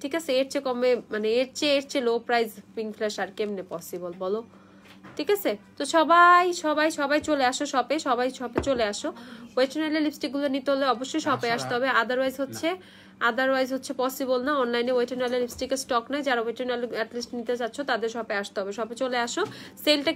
ঠিক আছে, এর চেয়ে কমে মানে এর চেয়ে লো প্রাইস পিঙ্ক ফ্ল্যাশ আর কেমনে পসিবল বলো? ঠিক আছে, তো সবাই সবাই সবাই চলে আসো শপে, সবাই শপে চলে আসো। ওয়েস্টার্ন লিপস্টিক গুলো নিতে হলে অবশ্যই শপে আসতে হবে, আদারওয়াইজ হচ্ছে পসিবল না। অনলাইনে ওয়েস্টার্ন লিপস্টিকের স্টক নাই, যারা ওয়েস্টার্ন অ্যাটলিস্ট নিতে চাচ্ছ তাদের শপে আসতে হবে, শপে চলে আসো। সেলটা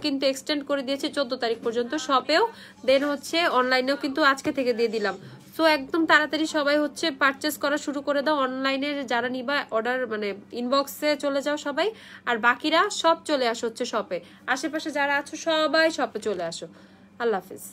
কিন্তু এক্সটেন্ড করে দিয়েছে 14 তারিখ পর্যন্ত শপেও, দেন হচ্ছে অনলাইনেও কিন্তু আজকে থেকে দিয়ে দিলাম। সো একদম তাড়াতাড়ি সবাই হচ্ছে পারচেস করা শুরু করে দাও। অনলাইনে যারা নিবা অর্ডার মানে ইনবক্সে চলে যাও সবাই, আর বাকিরা সব চলে আসো হচ্ছে শপে। আশেপাশে যারা আছো সবাই শপে চলে আসো। আল্লাহ হাফিজ।